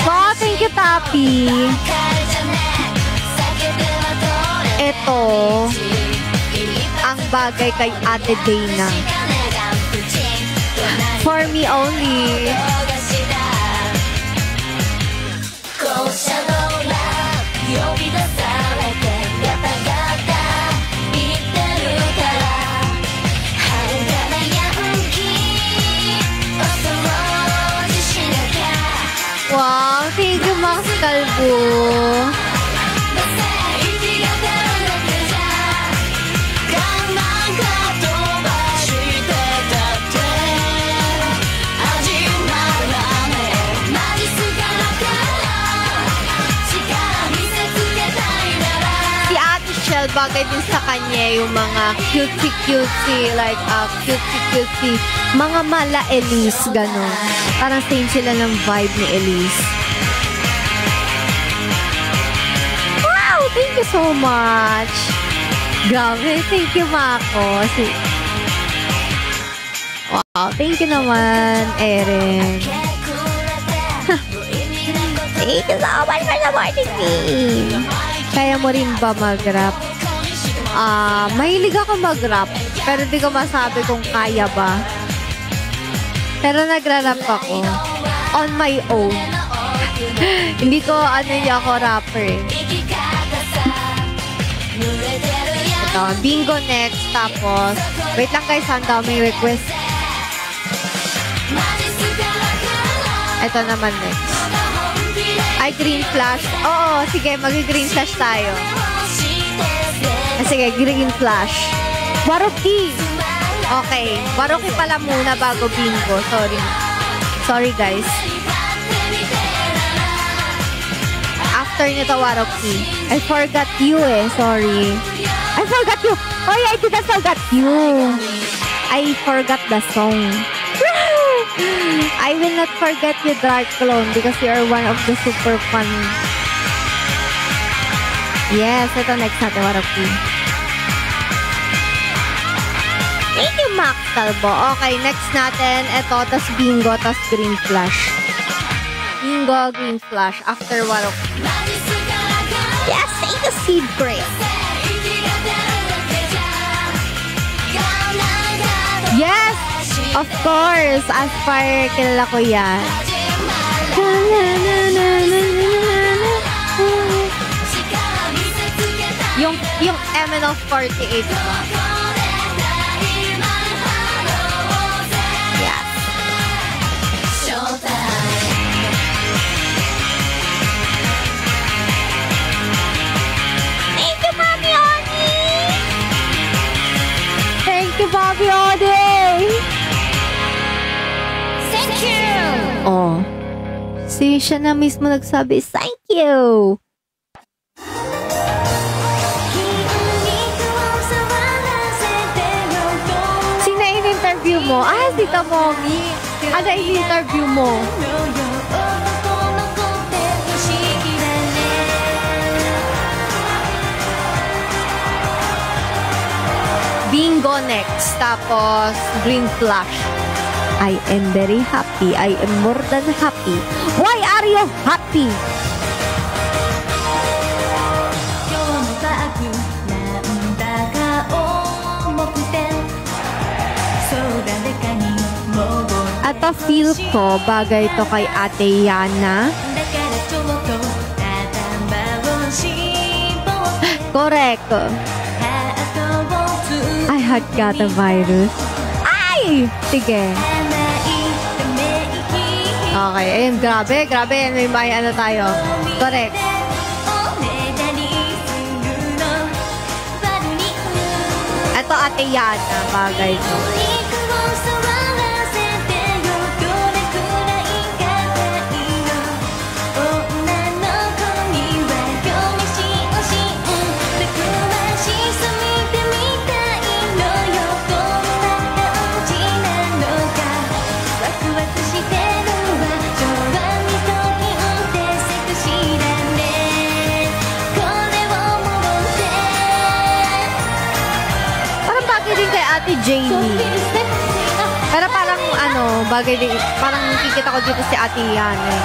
Wow, thank you, Papi. Ito, ang bagay kay Ate Dana. For me only. Wow, thank you, Max Calvo. bagay din sa kanya yung mga cutesy, like cutesy, mga mala Elise, gano'n. Parang same sila ng vibe ni Elise. Wow! Thank you so much! Grabe, thank you, Mako. Wow, thank you naman, Erin. Thank you so much for supporting me. Kaya mo rin ba mag-rap? Mahilig ako mag-rap, pero di ko masabi kung kaya ba. Pero nagra-rap ako. On my own. Hindi ko, hindi ako rapper. Ito, bingo next. Tapos, wait lang guys, handa may request. Ito naman next. Ay, green flash. Oo, sige, mag-green flash tayo. Sige, green flash. Waruki. Okay, Waruki pala muna bago bingo. Sorry guys. After nito, Waruki. I forgot you sorry. I forgot you. Oh yeah, I didn't forgot you. I forgot the song. I will not forget you, Dark Clone, because you are one of the super fun. Yes, ito next natin, Waruki. Thank you, Max Talbo. Okay, next natin, ito, tas bingo, tas green flash. Bingo, green flash, after Waruki. Yes, thank you, Seed Grace. Yes! Of course, Aspire, kilala ko yan. Yung MNO 48 ba? Yes. Thank you, Mami Oni! Thank you, Bobby Ode! Oh. Si siya na mismo nagsabi, thank you! Sino in-interview mo? Si Tomomi. Ano in-interview mo? Bingo next. Tapos, green flash. I am very happy. I am more than happy. Why are you happy? At feel ko, bagay to kay Ate Yana. Correct. I had got a virus. Ay! Sige. Okay, ayun, grabe. May ano tayo. Correct. Ito, Ate Yana, bagay to. Ate Jamie. Pero parang bagay din, parang nakikita ko dito si Ate Yana.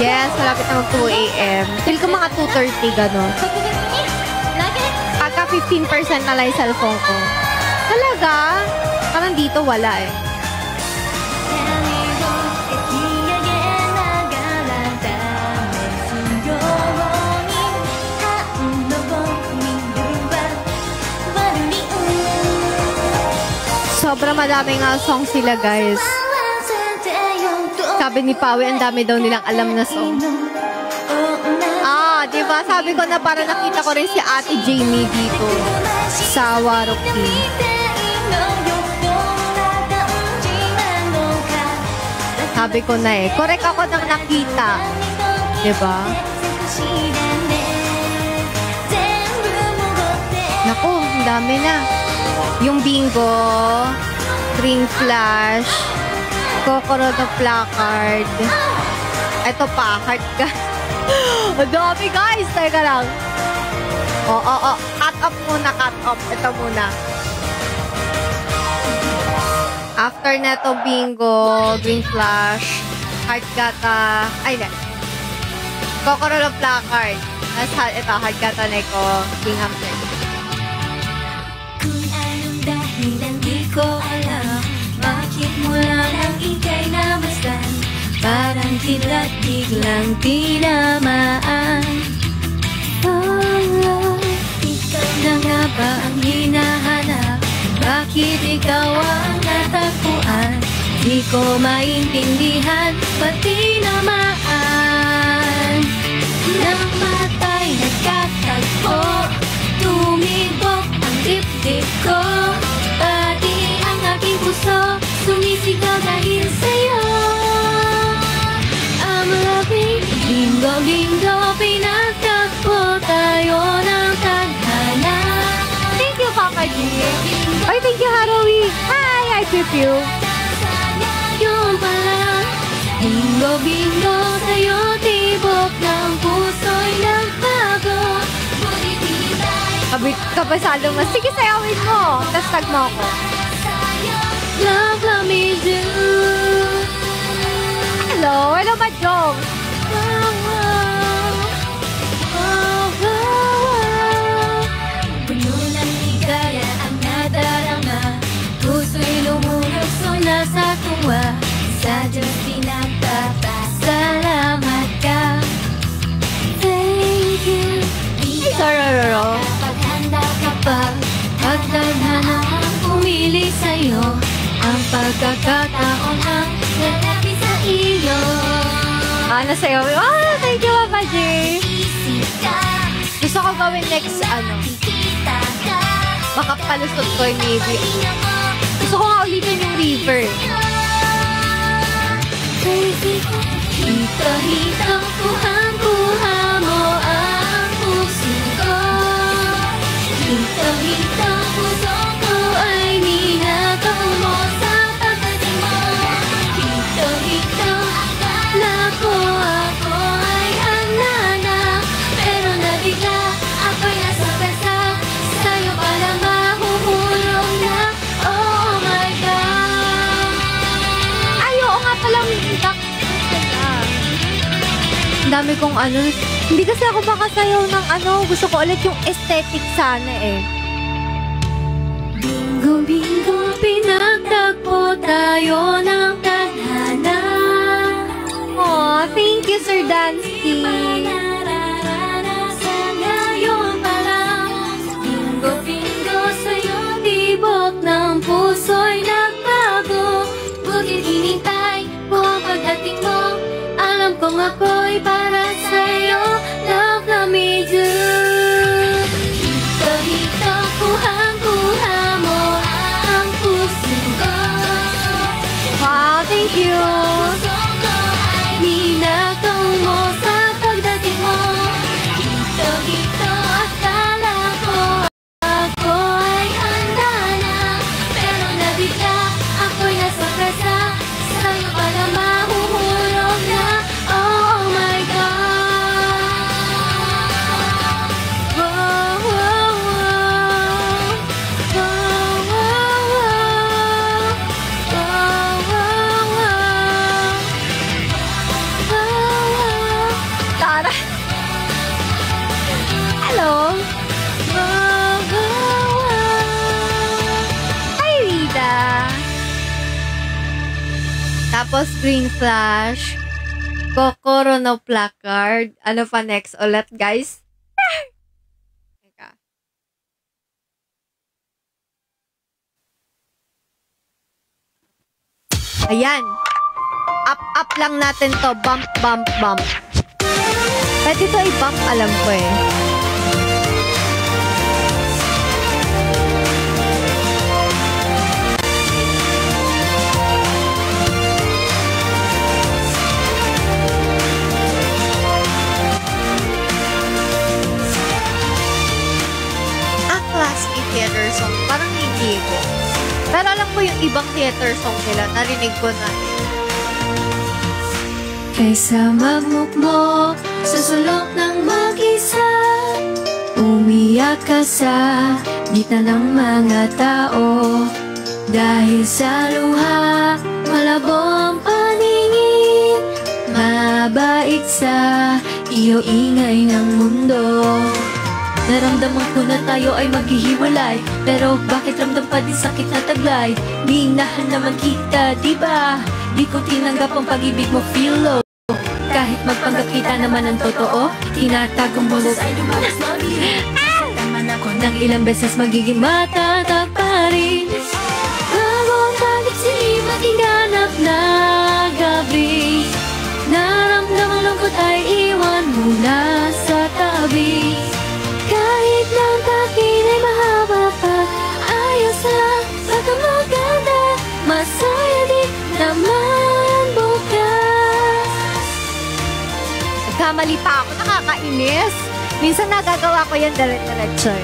Yes, malapit na mag 2 a.m. Feel ko mga 2:30 gano'n. Pagka 15% na lang yung cellphone ko. Talaga? Parang dito wala eh. Sobrang madami nga song sila, guys. Sabi ni Pawi, ang dami daw nilang alam na song. Diba? Sabi ko na para nakita ko rin si Ate Jamie dito sa Waruki. Sabi ko na eh. Correct ako nang nakita. Diba? Naku, ang dami na. Yung bingo, green flash, Kokorono placard. Ito pa, heart ka. Ang dami guys, teka lang. Cut off muna, cut off. Ito muna. After na to bingo, green flash, heart gata, ay na. Kokorono placard. Ito, heart gata na ko, king hamster. Kung anong dahilan di ko alam, bakit mo lang ika'y namasdan, parang kilat biglang tinamaan. Ikaw na nga ba ang hinahanap? Bakit ikaw ang natagpuan? Di ko maintindihan, pati namaan. Nang matay nagkatagpo, tumibok ang dibdib ko, pati ang aking puso sumisigaw dahil sa'yo. I'm loving bingo, bingo, pinagtagpo tayo ng tadhana. Thank you, Papa G. Ay, thank you, Harowie. Hi, I trip you. Yun pala, bingo, bingo, sa'yo tibok ng puso'y nagbago. Buti di tayo Kabit ka pa sa mas. Sige, sayawin mo. Tapos tag mo ako. love, let me do. Hello, hello, Majong. Puno ng ligaya ang nadarama, puso'y lumulukso na sa tuwa. Sa Diyos pinagpapasalamat ka. Thank you. Ay, sorororo. Paghanda ka pa, pagdadhana ang pumili sa'yo, ang pagkakataon ang nalabi sa iyo. Ano sa'yo? Oh, thank you, Papa J. Isip ka, Gusto ko gawin next, kita ka, baka palusot ko yung maybe. ina mo, Gusto ko nga ulitin yung river. crazy. Hito-hito, kuhang-kuha mo ang puso ko. Hito-hito, puso ko ay ninagaw mo sa pagdating mo. Hito-hito, akala ko ako ay hangana, pero nabigla ako'y nasa pesa. Sa'yo pala mahuhulog na, oh my God. Ay, oo nga pala. Ang dami kong hindi kasi ako makasayaw ng gusto ko ulit yung aesthetic sana eh. Bingo, bingo, pinagtagpo tayo ng tadhana. Aw, thank you, Sir Dansky. Nararanasan ngayon pa lang. Bingo, bingo, sa'yo tibok ng puso'y nagbago. Bukit hinintay mo ang pagdating mo, alam kong ako'y para sa'yo. Love na me do. Hito-hito, kuhang-kuha mo ang puso ko. Wow, thank you. Puso ko ay ninagaw mo sa pagdating mo. Hito-hito, akala ko ako ay handa na, pero nabigla ako'y nasa presa. Sa'yo pala mahuhulog na, oh my God. Wow, wow, wow. Wow, wow, wow. Wow, wow, wow. Wow, wow. Tara. Hello. Wow, wow, wow. Hi, Rita. Tapos green flash. Kokorono placard. Ano pa next ulit, guys? Teka. Ayan. Up lang natin to. Bump, bump, bump. Pwede to i-bump, alam ko eh. po yung ibang theater song nila? Narinig ko na. Kaysa magmukmok sa sulok ng mag-isa, umiyak ka sa gitna ng mga tao. Dahil sa luha, malabo ang paningin, mabait sa iyo ingay ng mundo. Naramdaman ko na tayo ay maghihiwalay, pero bakit ramdam pa din sakit na taglay? Minahal naman kita, diba? Di ko tinanggap ang pag-ibig mo, feel low. Kahit magpanggap kita naman ang totoo, tinatagong mo sa ako ng ilang beses magiging matatag pa rin. Bago ang bagit silim at hinganap na gabi, naramdaman lungkot ay iwan muna sa tabi. Kahit lang takin ay mahaba pa, ayos lang, baka maganda, masaya din naman bukas. Nagkamali pa ako, nakakainis. Minsan nagagawa ko yan diretso.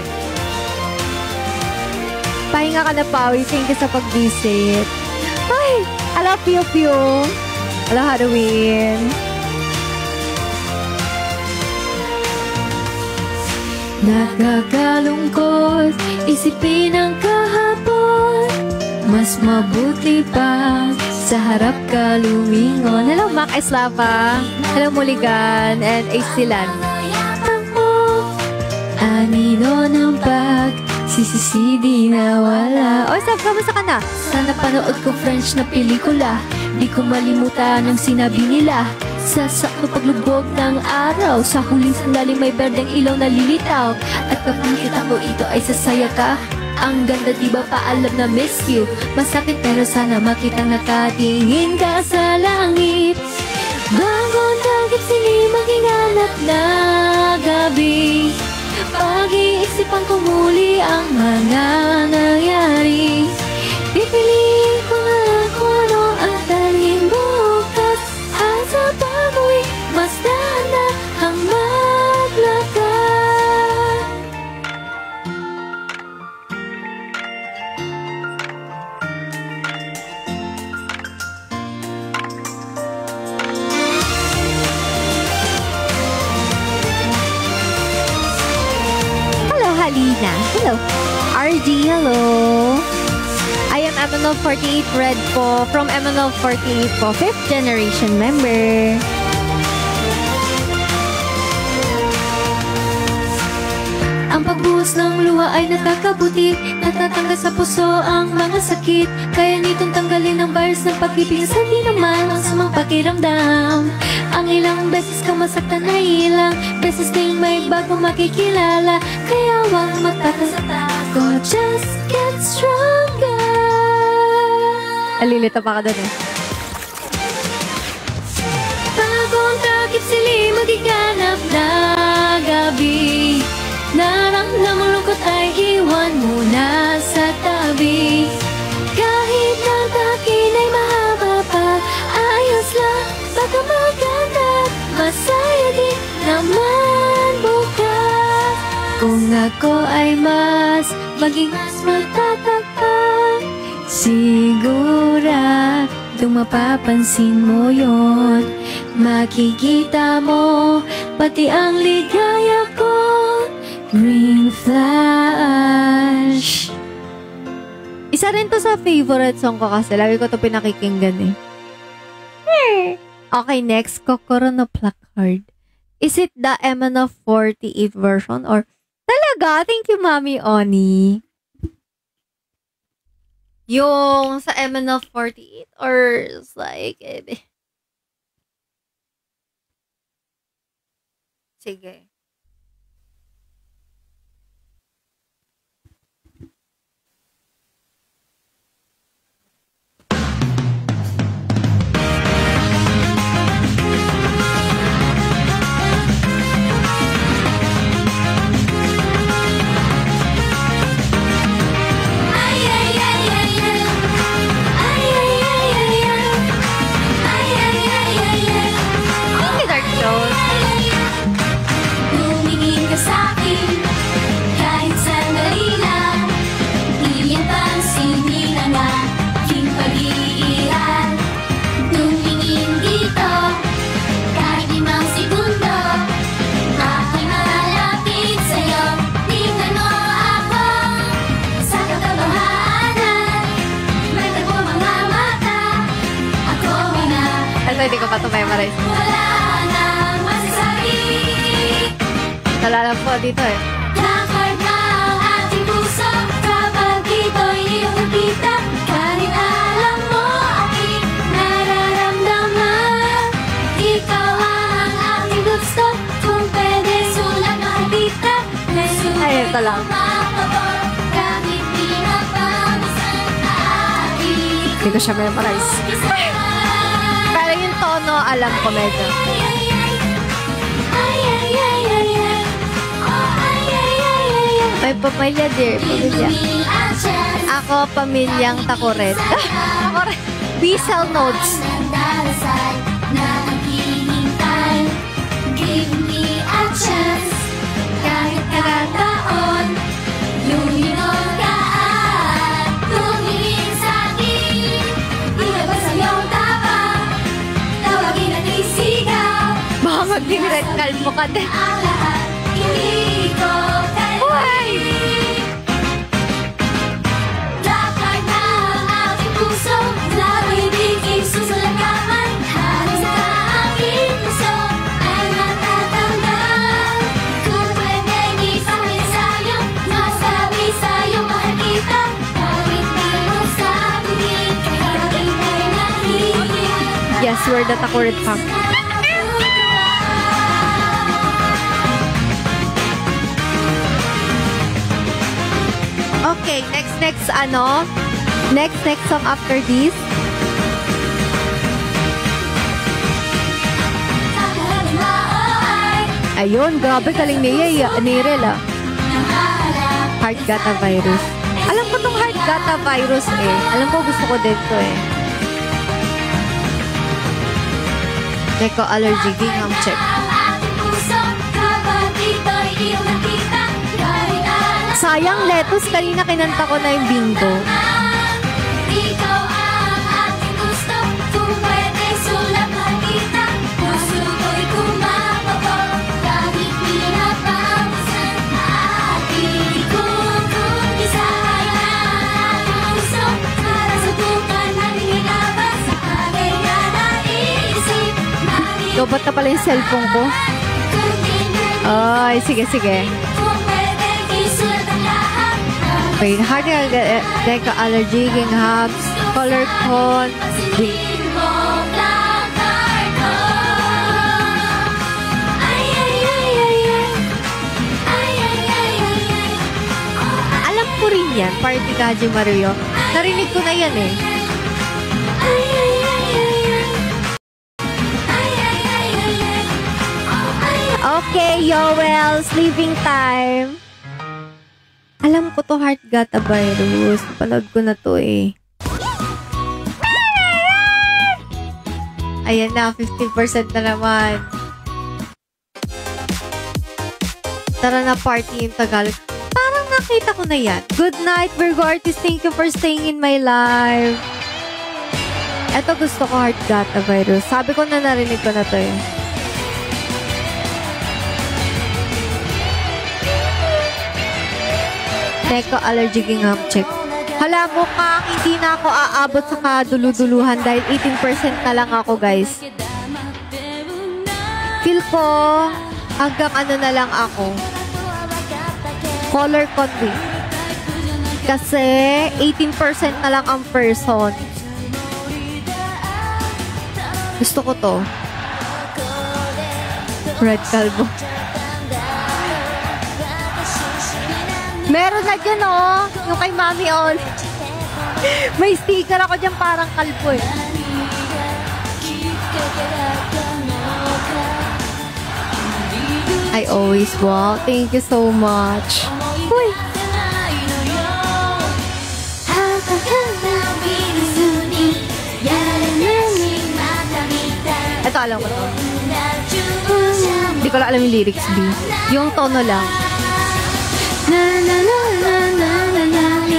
Pahinga ka na, Pawi. Thank you sa pag-visit. Ay, ala, Piyo. Ala, Halloween. Nakakalungkot, isipin ang kahapon, mas mabuti pa sa harap ka lumingon. Hello, Mac Eslava. Hello, Muligan and Aistilan. Anino ng pagsisisi di nawala. Oy, Sab, kamusta ka na? Sana panood ko French na pelikula, di ko malimutan ang sinabi nila. Sa sakto paglubog ng araw, sa huling sandali may berdeng ilaw na lilitaw. At kapag kita ko ito ay sasaya ka. Ang ganda diba, paalam na miss you. Masakit pero sana makitang nakatingin ka sa langit. Bago ang takip silim maghinganap na gabi, pag-iisipan ko muli ang mga nangyari. Pipiliin ko nga kung ano ang tanging bukas. At sa pag-uwi, mas dahan ang maglakad. Hello, Halina. Hello. RG, hello. I am MNL48 Red po. From MNL48 po. 5th generation member. Ang pagbuhos ng luha ay nakakabuti, natatanggal sa puso ang mga sakit. Kaya nitong tanggalin ang virus ng pag-ibig, sa di naman ang samang pakiramdam. Ang ilang beses ka masaktan ay ilang beses ding may bago makikilala. Kaya huwag magtatakot, just get stronger. Alilita pa ka doon eh. Bagong takip silim maghiganap na gabi, naramdaman lungkot ay iwan muna sa tabi. Kahit ang takin ay mahaba pa, ayos lang, baka maganda, masaya din naman bukas. Kung ako ay maging mas matatagpan, siguradong mapapansin mo yon. Makikita mo pati ang ligaya ko, green flash. Isa rin to sa favorite song ko kasi lagi ko to pinakikinggan eh. Okay, next, Kokoro no Placard. Is it the MNL48 version or talaga? Thank you, Mami Oni. Yung sa MNL48 or it's like sige. hindi ko pa ito memorize. Wala nang masasabi. Nalala po dito eh. Lakad na ang ating puso kapag ito'y iyong nakita. Kahit alam mo aking nararamdaman, ikaw ang aking gusto. Kung pwede sulat makikita. Ay, ito lang. Kahit pinapamasan aking Hindi ko siya memorize. Pero yung tono, alam ko medyo. May pamilya, dear. Pamilya. Ako, pamilyang Takoret. Takoret. Diesel notes. Give me a chance. Kahit kataon, lumingon ka at tumingin sa'kin. Ilabas ang iyong tapang, tawagin at isigaw. Baka mag-regret kalmo ka din. Ang lahat, hindi ko kailangan. Lakad na ang aking puso, lalo'y ibigin susulagaman. Halos sa aking puso ay natatanggal. Kung pwede isahin sa'yo, masabi sa'yo mahal kita. Kahit di mo sabihin, kahit ay nahihiya. Yes, we're the Takoret fam. Okay, next ano? Next song after this. Ayun, grabe galing ni Rel ah. Heart Gata Virus. Alam ko tong Heart Gata Virus eh. Alam ko gusto ko din to eh. Neko allergy, gingham check. Sayang, lettuce. Kanina kinanta ko na yung bingo. Ikaw ang ating gusto. Kung pwede sulat makita. Puso ko'y kumapabog. Kahit pinapamasan ating kung isahan ang ating puso. Para subukan natin ilabas sa bagay na naisip. Ikaw, ba't na pala yung cellphone ko? Ay, sige. Kung pwede isulat ang lahat. Wait, heart Neko allergy, ginghams, color con, alam ko rin yan, Party Kaji Mario. Narinig ko na yan eh. Okay, Yoel, sleeping time. Alam ko to, Heart Gata Virus. Panood ko na to eh. Ayan na, 50% na naman. Tara na, party in Tagalog. Parang nakita ko na yan. Good night, Virgo Artist. Thank you for staying in my life. Eto gusto ko, Heart Gata Virus. Sabi ko na narinig ko na to eh. Neko allergy gingham check. Hala mo ka, hindi na ako aabot sa kaduluduluhan dahil 18% na lang ako, guys. Feel ko, hanggang ano na lang ako. Color conway. Kasi, 18% na lang ang person. Gusto ko to. Red Calvo. Meron na dyan, oh. Yung kay Mami On. May sticker ako dyan parang kalbo, eh. I always walk. Thank you so much. Uy. Ito, alam ko to. Hindi ko lang alam yung lyrics, B. Yung tono lang. Na na na na na na na na.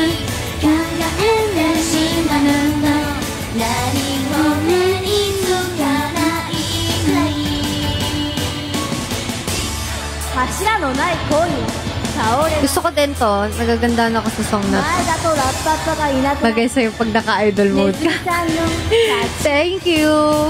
Gusto ko din to. Nagaganda na ako sa song na to. Bagay sa'yo pag naka-idol mode ka. Thank you!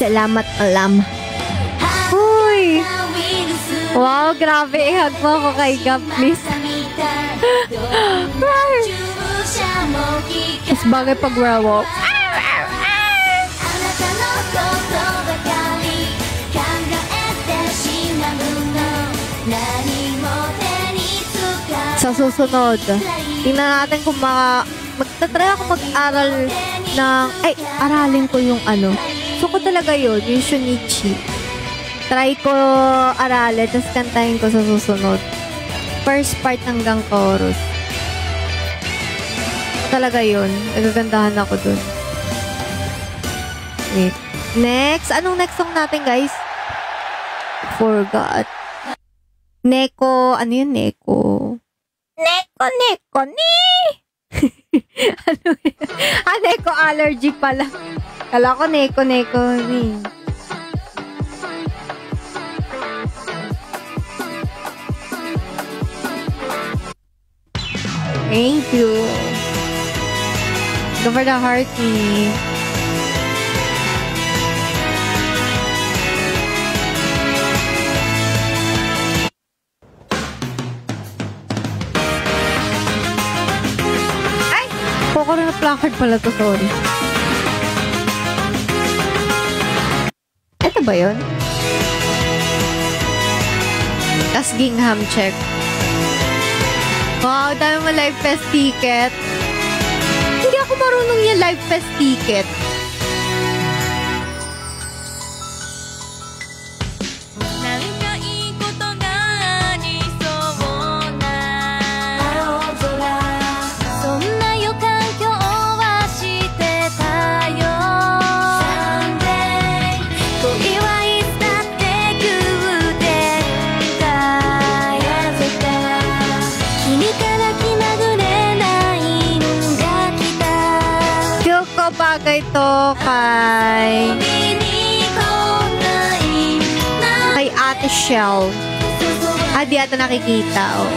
Salamat alam. Uy! Wow, grabe. Ihag mo ako kay Gab, please. Mas bagay pag werewolf. Sa susunod, tingnan natin kung magtatry ako mag-aral ng, aralin ko yung ano. So ko talaga yun, yung Shunichi. Try ko aralin, tapos kantahin ko sa susunod. First part hanggang chorus. Talaga yun. Nagagandahan ako dun. Wait. Next. Anong next song natin, guys? Forgot. Neko. Ano yun, Neko? Neko, ni! Ano yun? Neko allergy pala. Kala ko, Neko, ni. Thank you. Go for the hearty. Ay! Poko na placard pala to, sorry. Ito ba yun? Tas gingham check. Wow, dami mo live fest ticket. Hindi ako marunong yung live fest ticket. Bagay to kay Ate Shell. Di ata nakikita. Oh.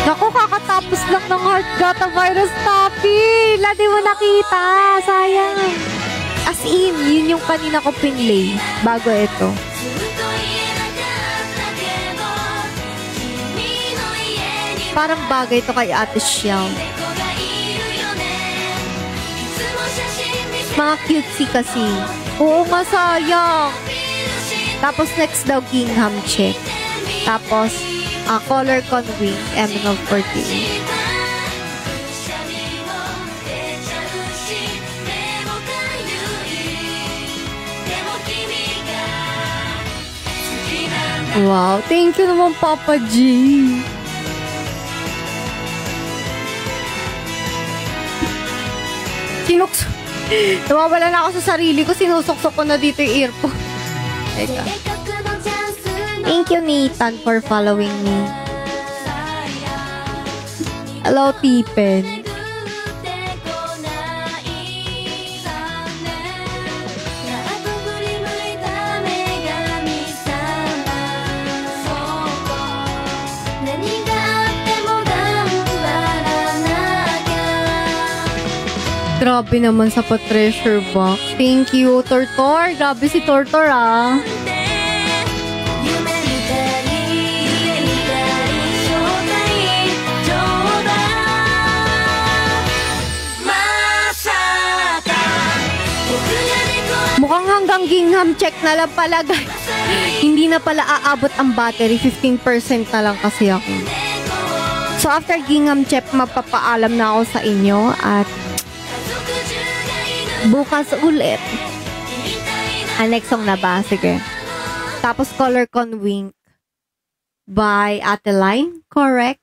Naku, kakatapos lang ng Heart Gata Virus Toppy. Di mo nakita. Sayang. As in, yun yung kanina ko pinlay. Bago ito. Parang bagay to kay Ate Shell. Mga cutesy kasi. Oo nga, sayang. Tapos next daw, gingham check. Tapos, color con wing, MNO48. Wow, thank you naman, Papa G. Nawawala na ako sa sarili ko. Sinusuksok ko na dito yung earphone. Teka. Thank you, Nathan, for following me. Hello, Tipen. Grabe naman sa pa-treasure box. Thank you, Tortor. Grabe si Tortor, ah. Mukhang hanggang gingham check na lang pala, guys. Hindi na pala aabot ang battery. 15% na lang kasi ako. So, after gingham check, mapapaalam na ako sa inyo at bukas ulit. Next song na ba? Sige. Tapos Color Con Wink by Ate Line. Correct?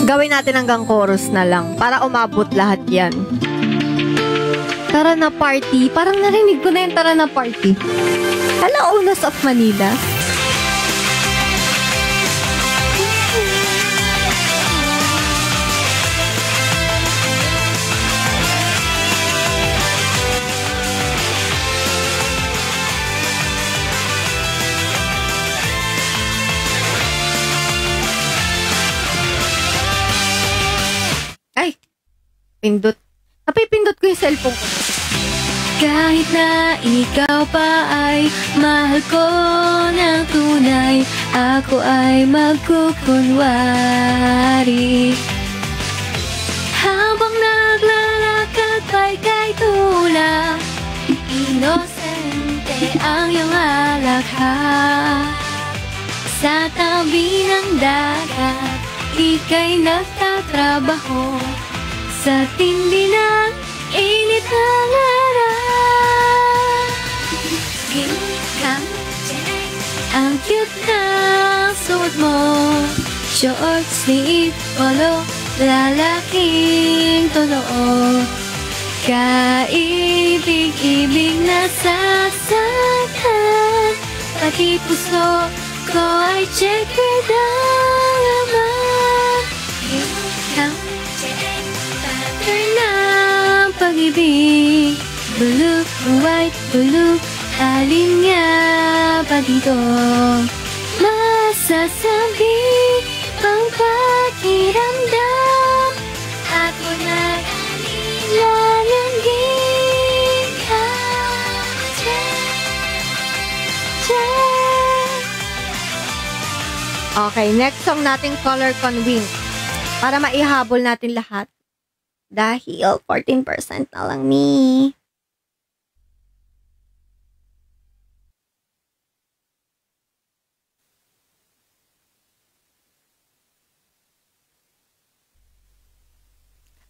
Gawin natin hanggang chorus na lang para umabot lahat yan. Tara na party. Parang narinig ko na yung tara na party. Hello, Unos of Manila. napipindot ko yung cellphone ko. Kahit na ikaw pa ay mahal ko ng tunay, ako ay magkukunwari. Habang naglalakad pa'y kay tulak, inosente ang iyong alakha. Sa tabi ng dagat, ika'y nagtatrabaho, sa tindi ng init ng araw. Ang cute ng suot mo, shorts, liit, polo, lalaking totoo. Kaibig-ibig na sasaktan, pati puso ko ay checker diamond. Pattern ng pag-ibig, blue, white, blue, alin nga pa dito masasabi ang pakiramdam? Ako na kailangan ka dyan. Okay, next song natin, Color Con Wing, para maihabol natin lahat dahil 14% na lang ni.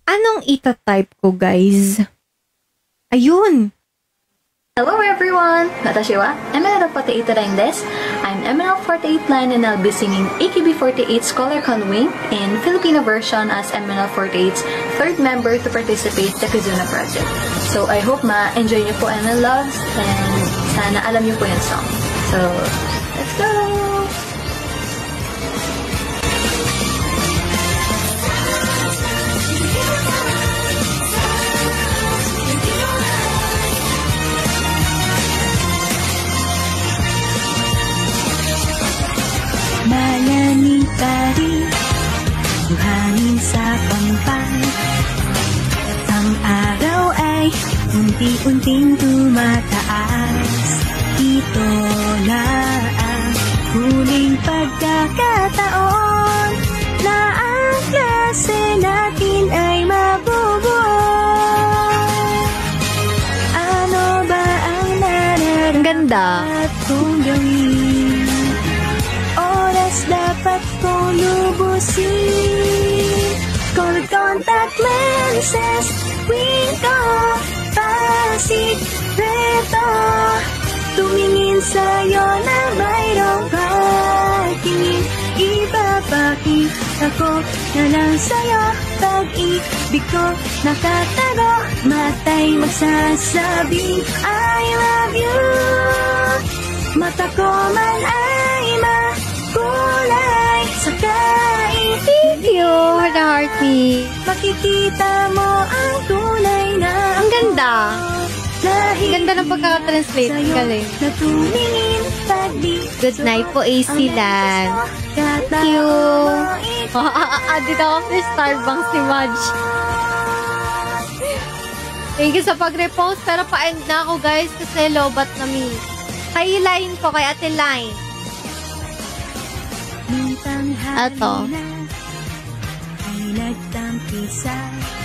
Anong ita-type ko, guys? Ayun! Hello everyone! Watashi wa MNL48 desu. I'm MNL48 line and I'll be singing AKB48's Color Con Wing in Filipino version as MNL48's third member to participate sa Kizuna project. So I hope ma-enjoy niyo po MNL Loves and sana alam niyo po yung song. So, let's go! Malamig pa rin, buhangin sa pampang. Ang araw ay unti-unting tumataas. Ito na ang huling pagkakataon na ang klase natin ay mabubuo. Ano ba ang nararamdaman kong gawin? Oras dapat kong lubusin. Gold contact lenses, wing ko, pasikreto. Tumingin sa'yo na mayroong pagtingin. Ipapakita ko na lang sa'yo, pag-ibig ko nakatago. Mata'y magsasabing I love you. Mata ko man ay makulay sa kaibig. Thank you for the heartbeat. Makikita mo ang tunay na ang ganda. Ang ganda ng pagkakatranslate. Galing. Good night po, AC Land. Thank you. Added ako sa Starbucks si Madge. Thank you sa pag-repost. Pero pa-end na ako, guys, kasi lobat na me. Kay Line po, kay Ate Line. Ato.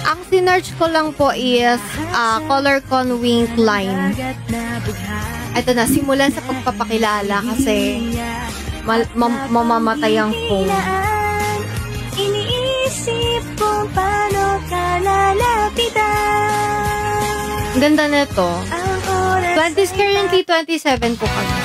Ang sinerch ko lang po is Color Con Wing Line. Ito na, simulan sa pagpapakilala kasi mamamatay ang phone. Iniisip kung paano ka lalapitan. Ganda na ito. 20s currently 27 po kami.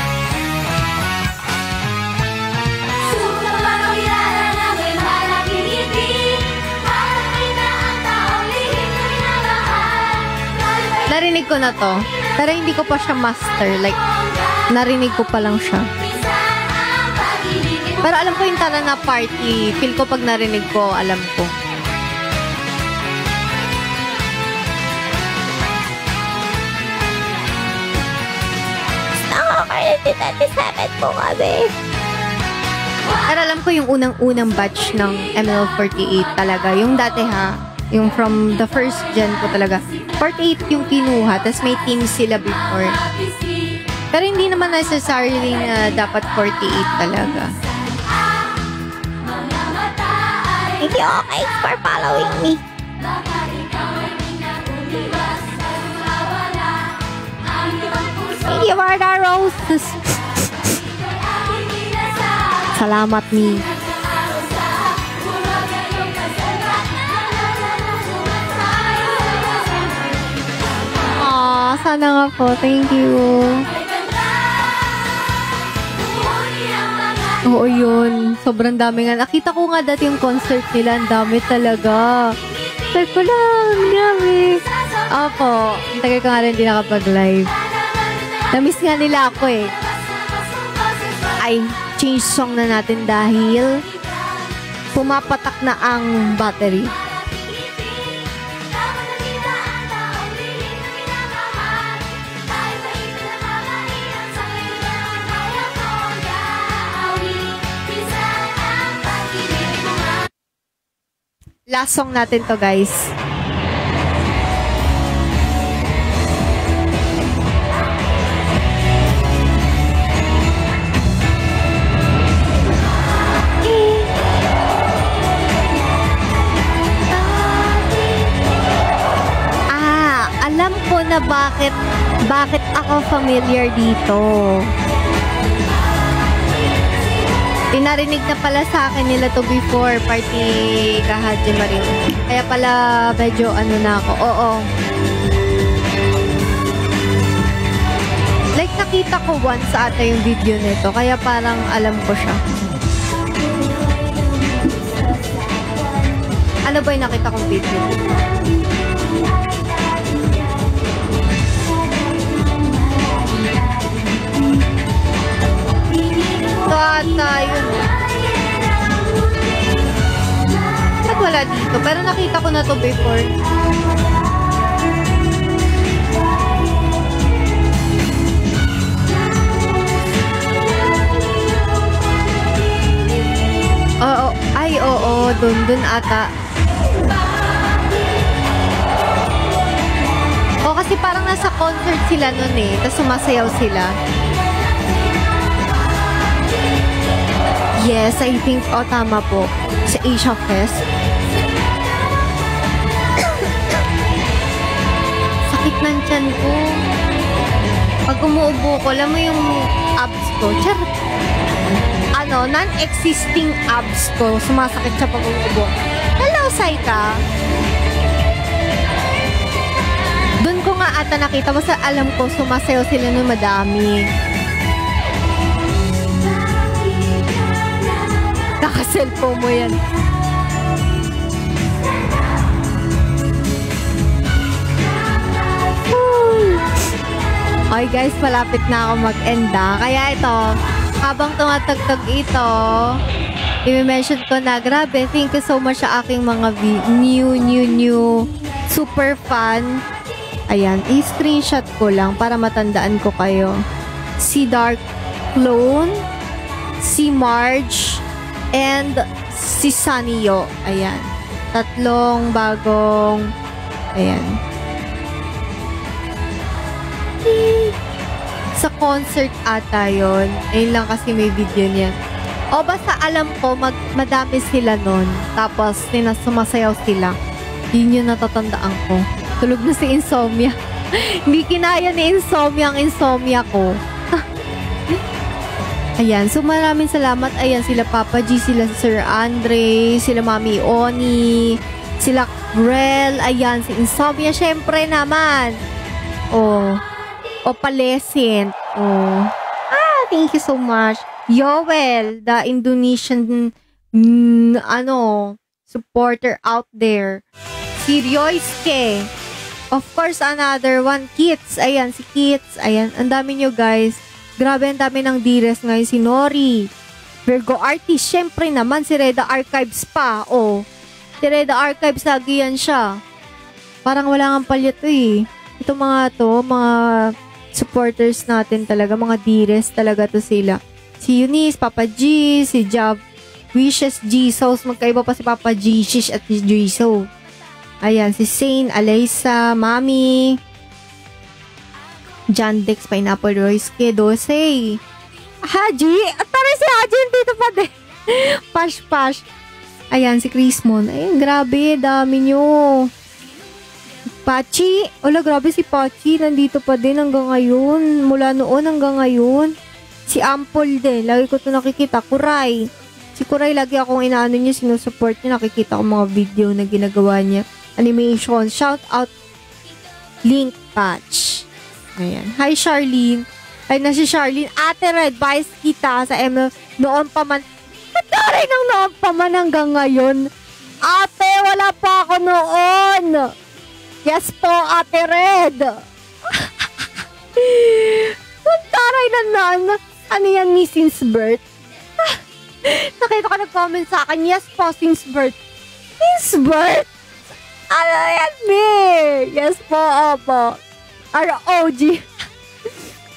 Narinig ko na to. Pero hindi ko pa siya master. Like, narinig ko pa lang siya. Pero alam ko yung tala na party. Feel ko pag narinig ko, alam ko. Nakaka-27 po kami. Pero alam ko yung unang-unang batch ng ML48 talaga. Yung dati ha, Yung from the first gen ko talaga. 48 yung kinuha, tas may team sila before. Pero hindi naman necessarily na dapat 48 talaga. Thank you, okay, for following me. Thank you for the roses. Salamat, me. Aww, sana nga po. Thank you. Oo, yun. Sobrang dami nga. Nakita ko nga dati yung concert nila. Ang dami talaga. Sabi ko lang, dami. Opo, ang tagal ko nga rin hindi nakapag-live. Na-miss nga nila ako eh. Ay, change song na natin dahil pumapatak na ang battery. Last song natin to, guys. Alam ko na bakit ako familiar dito. Pinarinig na pala sa akin nila to before party kahadya Marin. Kaya pala medyo ano na ako. Oo. Like nakita ko once ata yung video nito. Kaya parang alam ko siya. Ano ba yung nakita kong video? Ito ata yun. Ba't wala dito? Pero nakita ko na to before. Oo. Ay, oo. Dun ata. O, kasi parang nasa concert sila nun eh. Tapos sumasayaw sila. Yes, I think, tama po. Sa Asia Fest. Sakit ng tiyan ko. Pag umuubo ko, alam mo yung abs ko. Charot. Non-existing abs ko. Sumasakit siya pag umuubo. Hello, Saika. Doon ko nga ata nakita. Basta alam ko, sumasayaw sila ng madami. Naka-cellphone mo yan. Okay guys, malapit na ako mag-end Kaya ito, habang tumatagtag ito, i-mention ko na, grabe, thank you so much sa aking mga new super fan. Ayan, i-screenshot ko lang para matandaan ko kayo. Si Dark Clone, si Marge, and si Sanio. Ayan. Tatlong bagong ayan. Sa concert ata yun. Ayun lang kasi may video niyan. O basta alam ko madami sila nun. Tapos sumasayaw sila. Yun yung natatandaan ko. Tulog na si Insomnia. Hindi kinaya ni Insomnia ang insomnia ko. Ayan, so maraming salamat. Ayan, sila Papa G, sila Sir Andre, sila Mami Oni, sila Grell, ayan, si Insomnia, syempre naman. Palescent. Thank you so much. Yoel, the Indonesian, supporter out there. Si Ryoisuke. Of course, another one, Kits. Ayan, si Kits. Ayan, ang dami nyo, guys. Grabe, ang dami ng D-Res ngayon. Si Nori. Virgo Artist. Syempre naman, si Reda Archives pa. Si Reda Archives, lagi yan siya. Parang wala nga palit eh. Ito mga supporters natin talaga. Mga D-Res talaga to sila. Si Eunice, Papa G, si Jav, Wishes, Jesus. Magkaiba pa si Papa G, Shish at Jesus. Ayan, si Zane, Alaysa, Mami, John Dex, Pineapple Royce, Dosey, Haji. At tara si Haji, dito pa din. Pash. Ayan, si Chrismon. Ayun, grabe, dami nyo. Pachi. Wala, grabe si Pachi. Nandito pa din hanggang ngayon. Mula noon hanggang ngayon. Si Ampol din. Lagi ko ito nakikita. Kuray. Si Kuray, lagi akong inaano niya, sinusupport niya. Nakikita ko mga video na ginagawa niya. Animation. Shout out. Link Patch. Ayan. Hi, Charlene. Ay, na si Charlene. Ate Red, bias kita sa ML. Noon pa man. Pataray ng noon pa man hanggang ngayon. Ate, wala pa ako noon. Yes po, Ate Red. Pataray na nan. Ano yan, me since birth? Nakita ko nag-comment sa akin. Yes po, since birth. Since birth? Ano yan, me? Yes po, opo. ROG.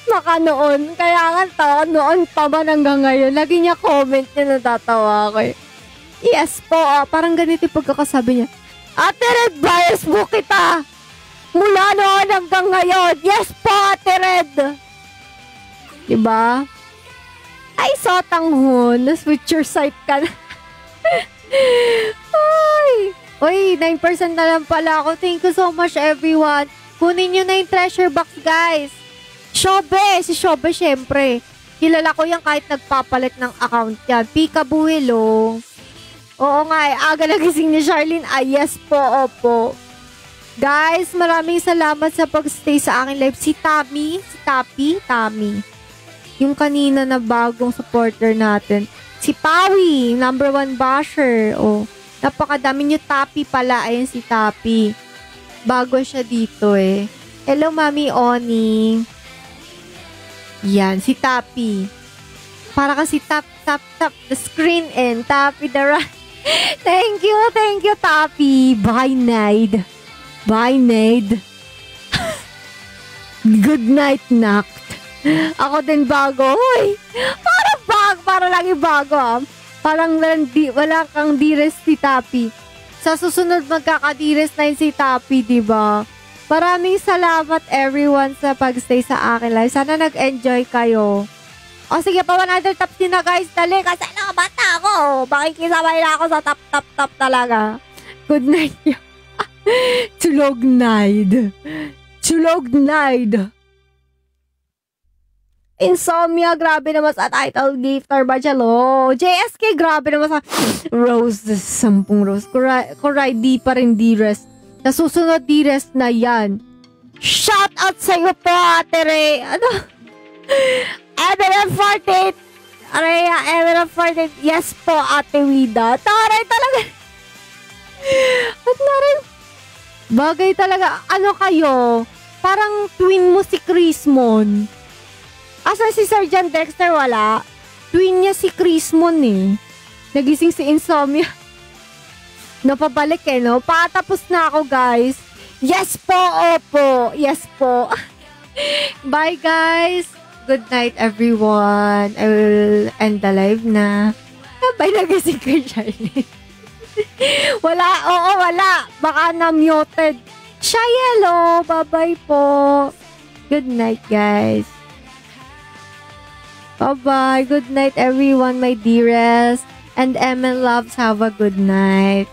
Maka noon. Kaya nga noon pa man hanggang ngayon. Lagi niya comment niya, natatawa ako. Yes po, parang ganito yung pagkakasabi niya. Ate Red, bias mo kita. Mula noon hanggang ngayon. Yes po, Ate Red. Diba? Ay, Sotang Hun. Na-switch your site ka na. Ay. Uy, 9% na lang pala ako. Thank you so much, everyone. Kunin nyo na yung treasure box, guys. Shobe. Si Shobe, syempre. Kilala ko yan kahit nagpapalit ng account yan. Peekaboo, hello. Oo nga, aga nagising ni Charlene. Yes po, opo. Guys, maraming salamat sa pag-stay sa aking live. Si Tami. Yung kanina na bagong supporter natin. Si Pawi, number 1 basher. Oh, napakadami nyo. Tapi pala. Ayan si Tapi. Bago siya dito eh. Hello, Mami Oni. Yan, si Tapi. Para kasi tap the screen and Tapi the right. Thank you, Tapi. Bye, Naid. Good night, Nact. Ako din bago. Hoy, para lagi bago. Parang wala kang dires si Tapi. Sa susunod magkakadires na si Tapi, diba? Maraming salamat everyone sa pagstay sa akin live. Sana nag-enjoy kayo. O sige pa, 100 taps din na guys. Dali, kasi nakabata ako. Makikisabay na ako sa tap talaga. Good night. Tulog night. Insomnia, grabe naman sa title gifter ba hello. JSK, grabe naman sa Rose, 10 rose. Kuray, di pa rin D-rest. Nasusunod D-rest na yan. Shout out sa iyo po, Ate Ray. Ano? Emerald 48. Areya, Emerald 48. Yes po, Ate Wida. Taray talaga. At na rin. Bagay talaga. Ano kayo? Parang twin mo si Chrismon. Asa si Sergeant Dexter? Wala. Twin niya si Chrismon eh. Nagising si Insomnia. Napabalik eh, no? Patapos na ako, guys. Yes po, opo. Yes po. Bye, guys. Good night, everyone. I will end the live na. Bye, nagising kay Charlie. Wala. Baka na-muted. Shayelo, bye-bye po. Good night, guys. Bye-bye. Good night, everyone, my dearest. And ML loves, have a good night.